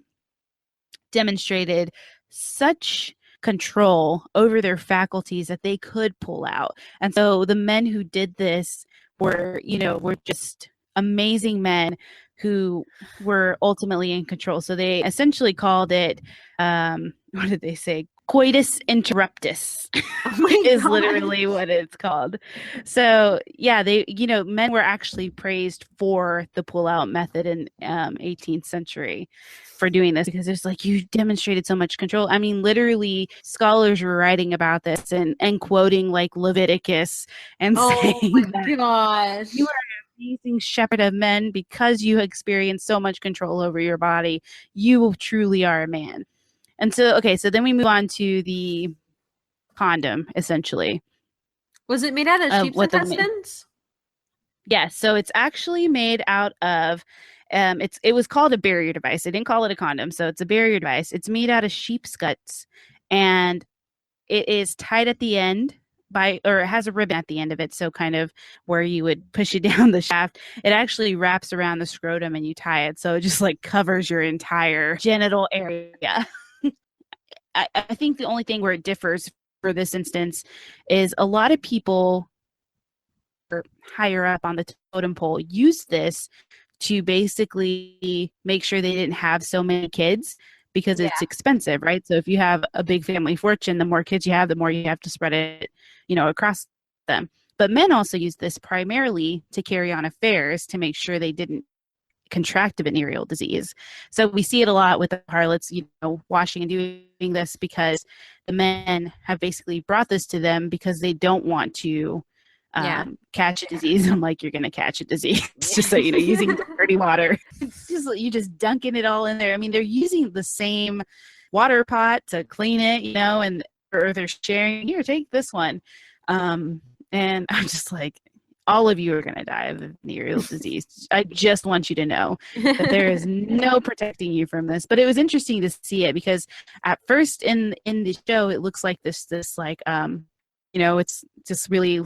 demonstrated such control over their faculties that they could pull out. And so the men who did this were just amazing men who were ultimately in control. So they essentially called it what did they say? coitus interruptus Oh my is god. literally what it's called. So yeah, men were actually praised for the pull-out method in 18th century for doing this, because it's like, you demonstrated so much control. I mean, literally scholars were writing about this and quoting like Leviticus and Oh saying my that you gosh. are an amazing shepherd of men because you experience so much control over your body. You truly are a man. And so, okay, so then we move on to the condom, essentially, Was it made out of of sheep's what the women. intestines? Yeah, so it's actually made out of. It was called a barrier device. They didn't call it a condom, so it's a barrier device. It's made out of sheep's guts, and it is tied at the end or it has a ribbon at the end of it, so kind of where you would push it down the shaft. It actually wraps around the scrotum and you tie it, so it just like covers your entire genital area. I think the only thing where it differs for this instance is a lot of people higher up on the totem pole use this to basically make sure they didn't have so many kids, because Yeah. it's expensive, right? So if you have a big family fortune, the more kids you have, the more you have to spread it, across them. But men also use this primarily to carry on affairs, to make sure they didn't contract a venereal disease. So we see it a lot with the harlots, washing and doing this, because the men have basically brought this to them because they don't want to Yeah. catch a disease. I'm like, you're going to catch a disease. Just so you know, using dirty water. It's just, you just dunking it all in there. I mean, they're using the same water pot to clean it, or they're sharing, here, take this one. And I'm just like, all of you are going to die of venereal disease. I just want you to know that there is no protecting you from this. But it was interesting to see it, because at first in the show, it looks like this like it's just really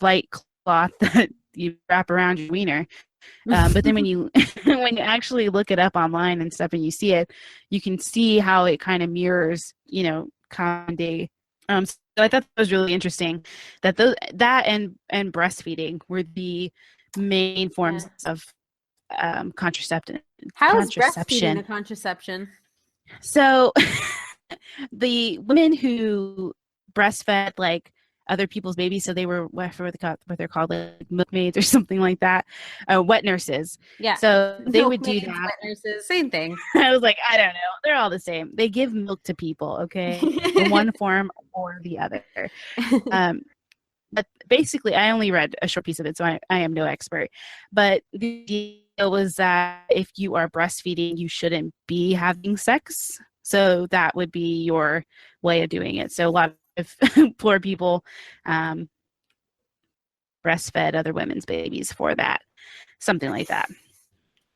light cloth that you wrap around your wiener. But then when you when you actually look it up online and stuff and you see it, you can see how it kind of mirrors, Conde. So I thought that was really interesting, that and breastfeeding were the main Yeah. forms of contraception. How is breastfeeding a contraception? So the women who breastfed like other people's babies, so they were what they're called, like milkmaids or something like that, wet nurses. Yeah. So they would do Milkmaids, that. wet nurses, same thing. I was like, I don't know, they're all the same. They give milk to people, okay, in one form or the other. Um, but basically, I only read a short piece of it, so I am no expert. But the deal was that if you are breastfeeding, you shouldn't be having sex. So that would be your way of doing it. So a lot of poor people breastfed other women's babies for that, something like that.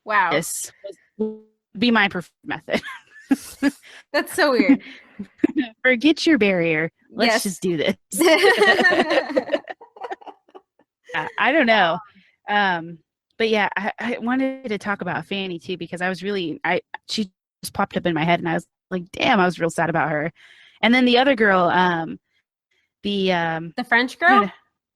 Wow. This would be my preferred method. That's so weird. Forget your barrier. Let's Yes. just do this. I don't know. But yeah, I wanted to talk about Fanny too, because I was really, she just popped up in my head and I was like, damn, I was real sad about her. And then the other girl, The French I don't girl? know,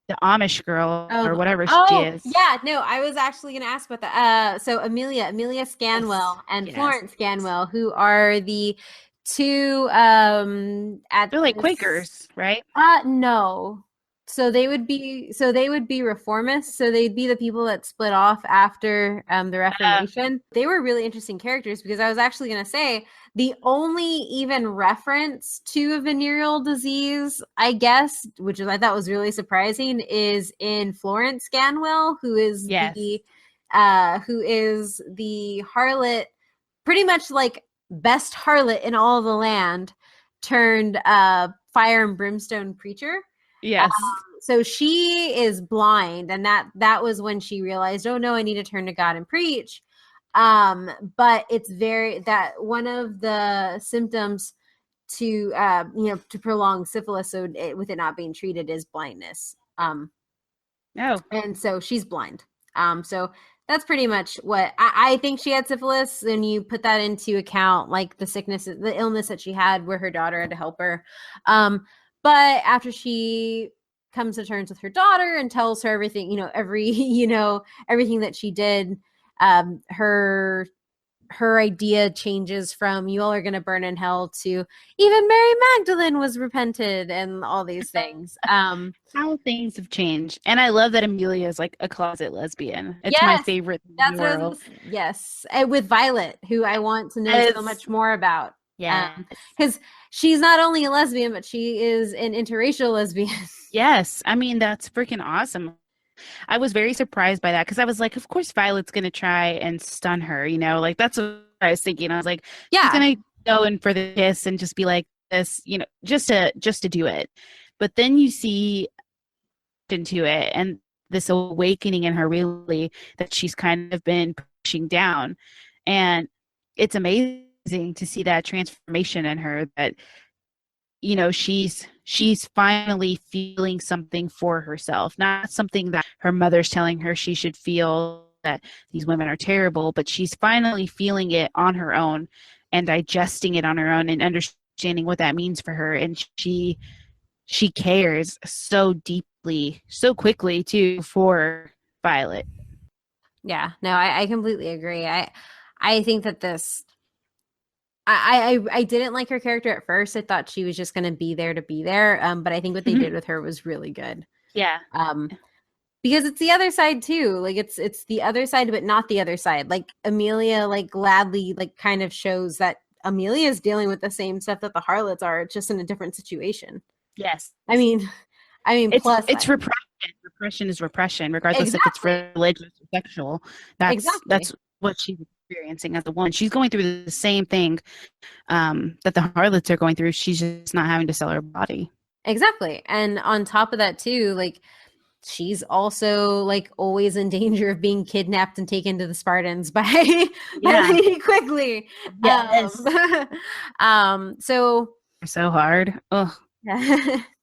the Amish girl Oh, or whatever she oh, is. yeah. No, I was actually going to ask about that. So Amelia Yes, Scanwell and yes. Florence Scanwell, who are the two at They're like this. Quakers, right? No. So they would be reformists. So they'd be the people that split off after the Reformation. They were really interesting characters, because I was actually going to say the only even reference to a venereal disease, I guess, which is I thought was really surprising, is in Florence Scanwell, Yes. who is the harlot, pretty much like best harlot in all the land, turned fire and brimstone preacher. Yes. So she is blind, and that was when she realized, oh no, I need to turn to God and preach. But it's very that one of the symptoms to prolong syphilis, so with it not being treated, is blindness. No. And so she's blind. So that's pretty much what I think she had syphilis. And you put that into account, like the illness that she had, where her daughter had to help her. But after she comes to terms with her daughter and tells her everything, everything that she did, her her idea changes from "you all are going to burn in hell" to even Mary Magdalene was repented and all these things. How things have changed. And I love that Amelia is like a closet lesbian. It's my Yes, favorite thing in that's the what I was world. gonna say. Yes, and with Violet, who I want to know so Yes. much more about. Yes. Because she's not only a lesbian, but she is an interracial lesbian. Yes. I mean, that's freaking awesome. I was very surprised by that because I was like, of course Violet's gonna try and stun her, like that's what I was thinking. I was like, she's Yeah, gonna go in for the kiss and just be like this, just to do it. But then you see into it and this awakening in her really that she's kind of been pushing down. And it's amazing to see that transformation in her that she's finally feeling something for herself, not something that her mother's telling her she should feel, that these women are terrible, but she's finally feeling it on her own and digesting it on her own and understanding what that means for her. And she cares so deeply, so quickly too, for Violet. yeah. No, I completely agree. I think that this. I didn't like her character at first. I thought she was just going to be there to be there. But I think what they did with her was really good. Yeah. Um, because it's the other side too. Like it's the other side, but not the other side. Like Amelia, like gladly, like kind of shows that Amelia is dealing with the same stuff that the Harlots are, just in a different situation. Yes. I mean, plus, It's repression. Repression is repression, regardless if it's exactly, religious or sexual. That's exactly, what she's experiencing as a woman. She's going through the same thing that the harlots are going through. She's just not having to sell her body. exactly. And on top of that, too, like she's also like always in danger of being kidnapped and taken to the Spartans by Yeah. Lady Quickly. Yes. So So hard. Oh,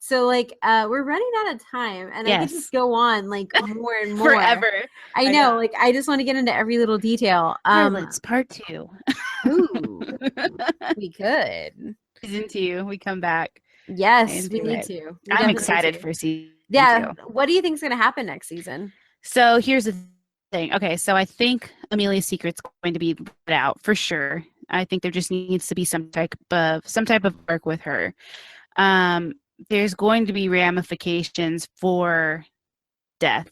so like we're running out of time and I could just yes. go on like more and more. Forever. I I know, know. like I just want to get into every little detail. Harlots part 2. Ooh, we could. Season 2. We come back Yes, and we do need it. to. We I'm definitely need excited to. for season 2. Yeah, what do you think is going to happen next season? So here's the thing. Okay, so I think Amelia's Secret's going to be let out for sure. I think there just needs to be some type of work with her. Um, there's going to be ramifications for death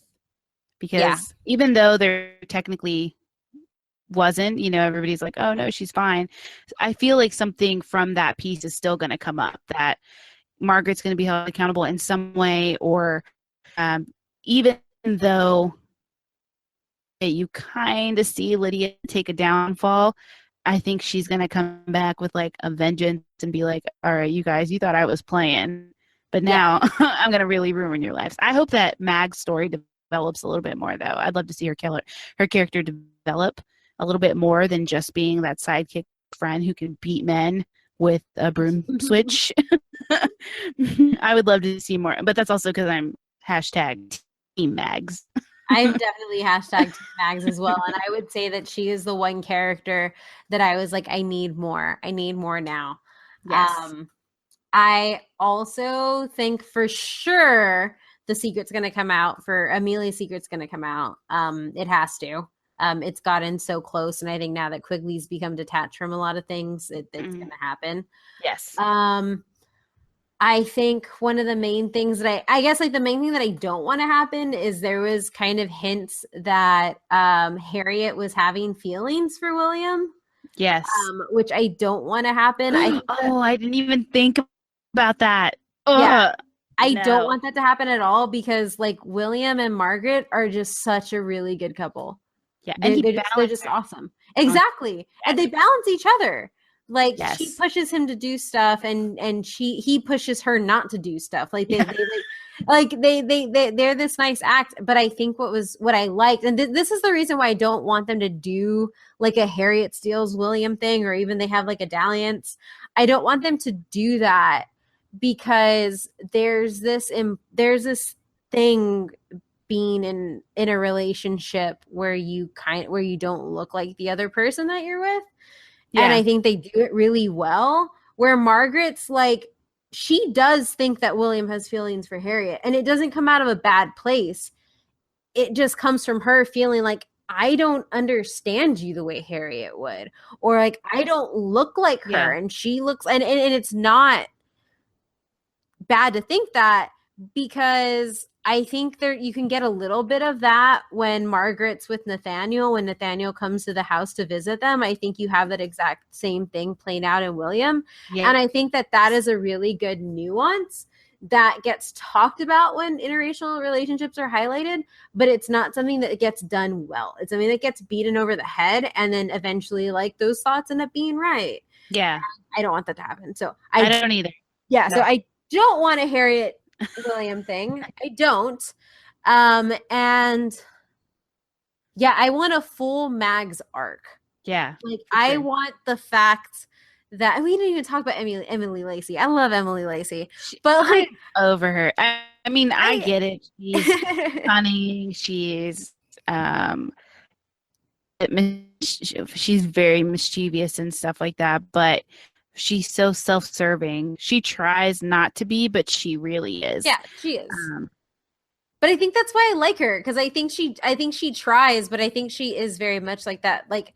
Yeah. because even though there technically wasn't, everybody's like, oh no, she's fine. I feel like something from that piece is still going to come up, that Margaret's going to be held accountable in some way, or even though you kind of see Lydia take a downfall, I think she's going to come back with like a vengeance and be like, all right, you guys, you thought I was playing, but Yeah. now I'm going to really ruin your lives. I hope that Mag's story develops a little bit more, though. I'd love to see her character develop a little bit more than just being that sidekick friend who can beat men with a broom switch. I would love to see more, but that's also because I'm hashtag Team Mags. I'm definitely hashtag Team Mags as well. And I would say that she is the one character that I was like, I need more. I need more now. Yes. I also think for sure the secret's going to come out for Amelia's secret's going to come out. It has to. It's gotten so close. And I think now that Quigley's become detached from a lot of things, it's going to happen. Yes. I think one of the main things that I guess like the main thing that I don't want to happen is there was kind of hints that Harriet was having feelings for William. Yes. Which I don't want to happen. I didn't even think about that. Yeah, Ugh, I don't no. want that to happen at all because like William and Margaret are just such a really good couple. Yeah, and he They're balanced just her. awesome. Exactly. And they balance each other. Like she Yes. pushes him to do stuff and he pushes her not to do stuff. Like Yeah. they're this nice act, but I think what I liked, and this is the reason why I don't want them to do like a Harriet steals William thing, or even they have like a dalliance. I don't want them to do that because there's this thing being in a relationship where you don't look like the other person that you're with. And Yeah. I think they do it really well, where Margaret's like, she does think that William has feelings for Harriet, and it doesn't come out of a bad place. It just comes from her feeling like I don't understand you the way Harriet would, or like I don't look like her and she looks, and it's not bad to think that, because I think there you can get a little bit of that when Margaret's with Nathaniel, when Nathaniel comes to the house to visit them. I think you have that exact same thing playing out in William. And I think that is a really good nuance that gets talked about when interracial relationships are highlighted, but it's not something that gets done well. It's something that gets beaten over the head, and then eventually like those thoughts end up being right. Yeah. I don't want that to happen. So I don't either. Yeah. No. So I don't want a Harriet William thing. I don't. And yeah, I want a full Mags arc. Yeah. Like I want the fact that we didn't even talk about Emily Lacey. I love Emily Lacey, but like over her. I mean, I get it. She's funny. She's she's very mischievous and stuff like that, but she's so self-serving. She tries not to be, but she really is. Yeah, she is. But I think that's why I like her, because I think she tries, but I think she is very much like that. Like,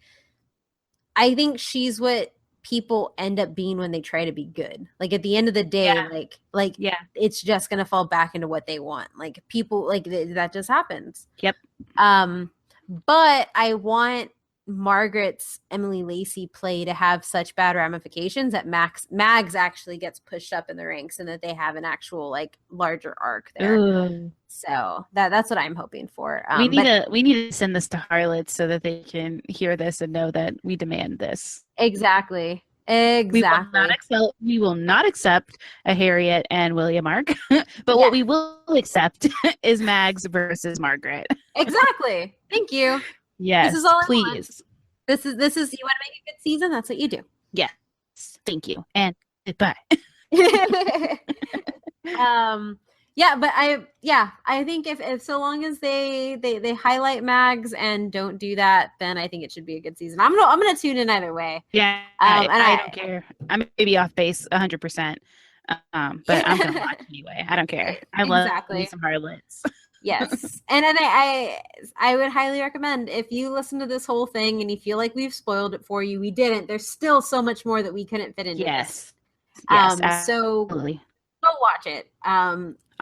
I think she's what people end up being when they try to be good. Like at the end of the day, like it's just gonna fall back into what they want. Like people, like that just happens. Yep. But I want Margaret's Emily Lacey play to have such bad ramifications that Mags actually gets pushed up in the ranks, and that they have an actual like larger arc there. Ooh. So that's what I'm hoping for. We need to send this to Harlots so that they can hear this and know that we demand this. Exactly. We will not accept a Harriet and William arc, but what we will accept is Mags versus Margaret. Exactly. Thank you. Yes. This is all please. This is you want to make a good season? That's what you do. Yes. Thank you. And goodbye. Yeah, but I think if so long as they highlight Mags and don't do that, then I think it should be a good season. I'm gonna tune in either way. Yeah, I don't care. I may be off base 100%, but I'm gonna watch anyway. I don't care. I love me some Harlots. Yes, and then I would highly recommend, if you listen to this whole thing and you feel like we've spoiled it for you, we didn't. There's still so much more that we couldn't fit into this. Yes, so go watch it.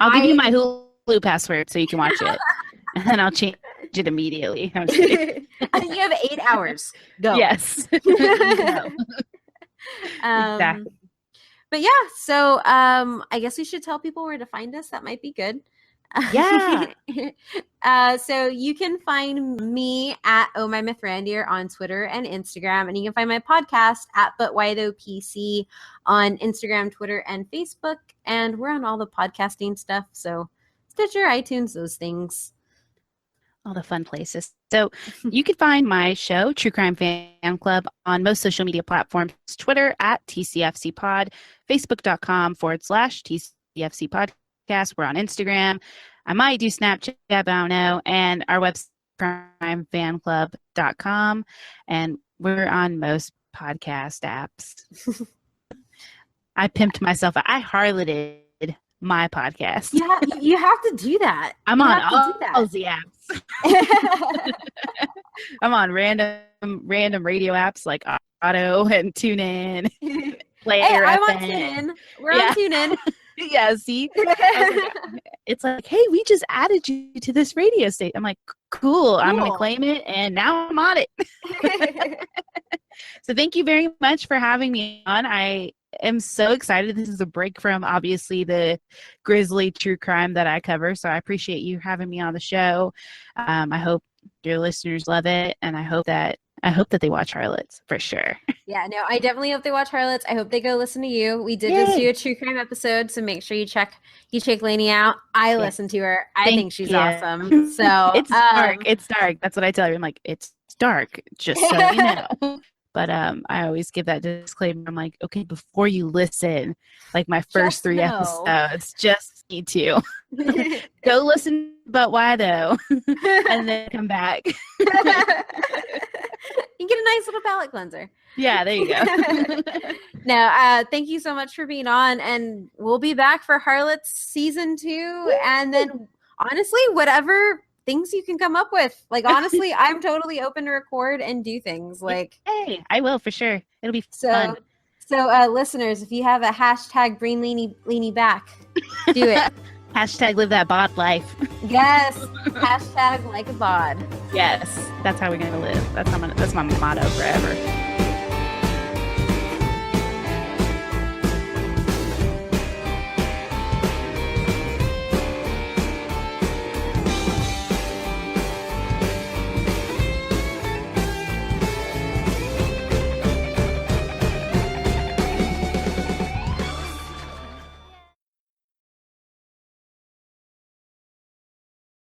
I'll give you my Hulu password so you can watch it, and then I'll change it immediately. I think you have 8 hours. Go. Yes. Exactly. But yeah, so I guess we should tell people where to find us. That might be good. Yeah. So you can find me at Oh My Myth Randier on Twitter and Instagram, and you can find my podcast at But Why Though PC on Instagram, Twitter, and Facebook. And we're on all the podcasting stuff, so Stitcher, iTunes, those things. All the fun places. So you can find my show, True Crime Fan Club, on most social media platforms: Twitter at TCFC Pod, Facebook.com/TCFC Podcast. We're on Instagram. I might do Snapchat, I don't know. And our website, crimefanclub.com. And we're on most podcast apps. I pimped myself. I harloted my podcast. Yeah, you have to do that. I'm on all the apps. I'm on random radio apps like Auto and TuneIn. Player I'm on TuneIn. We're on TuneIn. Yeah, see? It's like, hey, we just added you to this radio station. I'm like, cool. I'm going to claim it, and now I'm on it. So thank you very much for having me on. I am so excited. This is a break from, obviously, the grisly true crime that I cover, so I appreciate you having me on the show. I hope your listeners love it, and I hope that they watch Harlots for sure. Yeah, no, I definitely hope they watch Harlots. I hope they go listen to you. We did just do a true crime episode, so make sure you check Lanie out. I listened to her. I think she's awesome. So it's dark. It's dark. That's what I tell her. I'm like, it's dark, just so you know. But I always give that disclaimer. I'm like, okay, before you listen, like my first 3 episodes, just need to go listen. But why though? And then come back. You get a nice little palate cleanser. Yeah, there you go. No, thank you so much for being on, and we'll be back for Harlots season 2, and then honestly, whatever things you can come up with. Like, honestly, I'm totally open to record and do things. Like, hey, I will for sure. It'll be fun. So, listeners, if you have a hashtag bring Lanie back, do it. Hashtag live that bod life. Yes. Hashtag like a bod. Yes, that's how we're gonna live. That's my motto forever.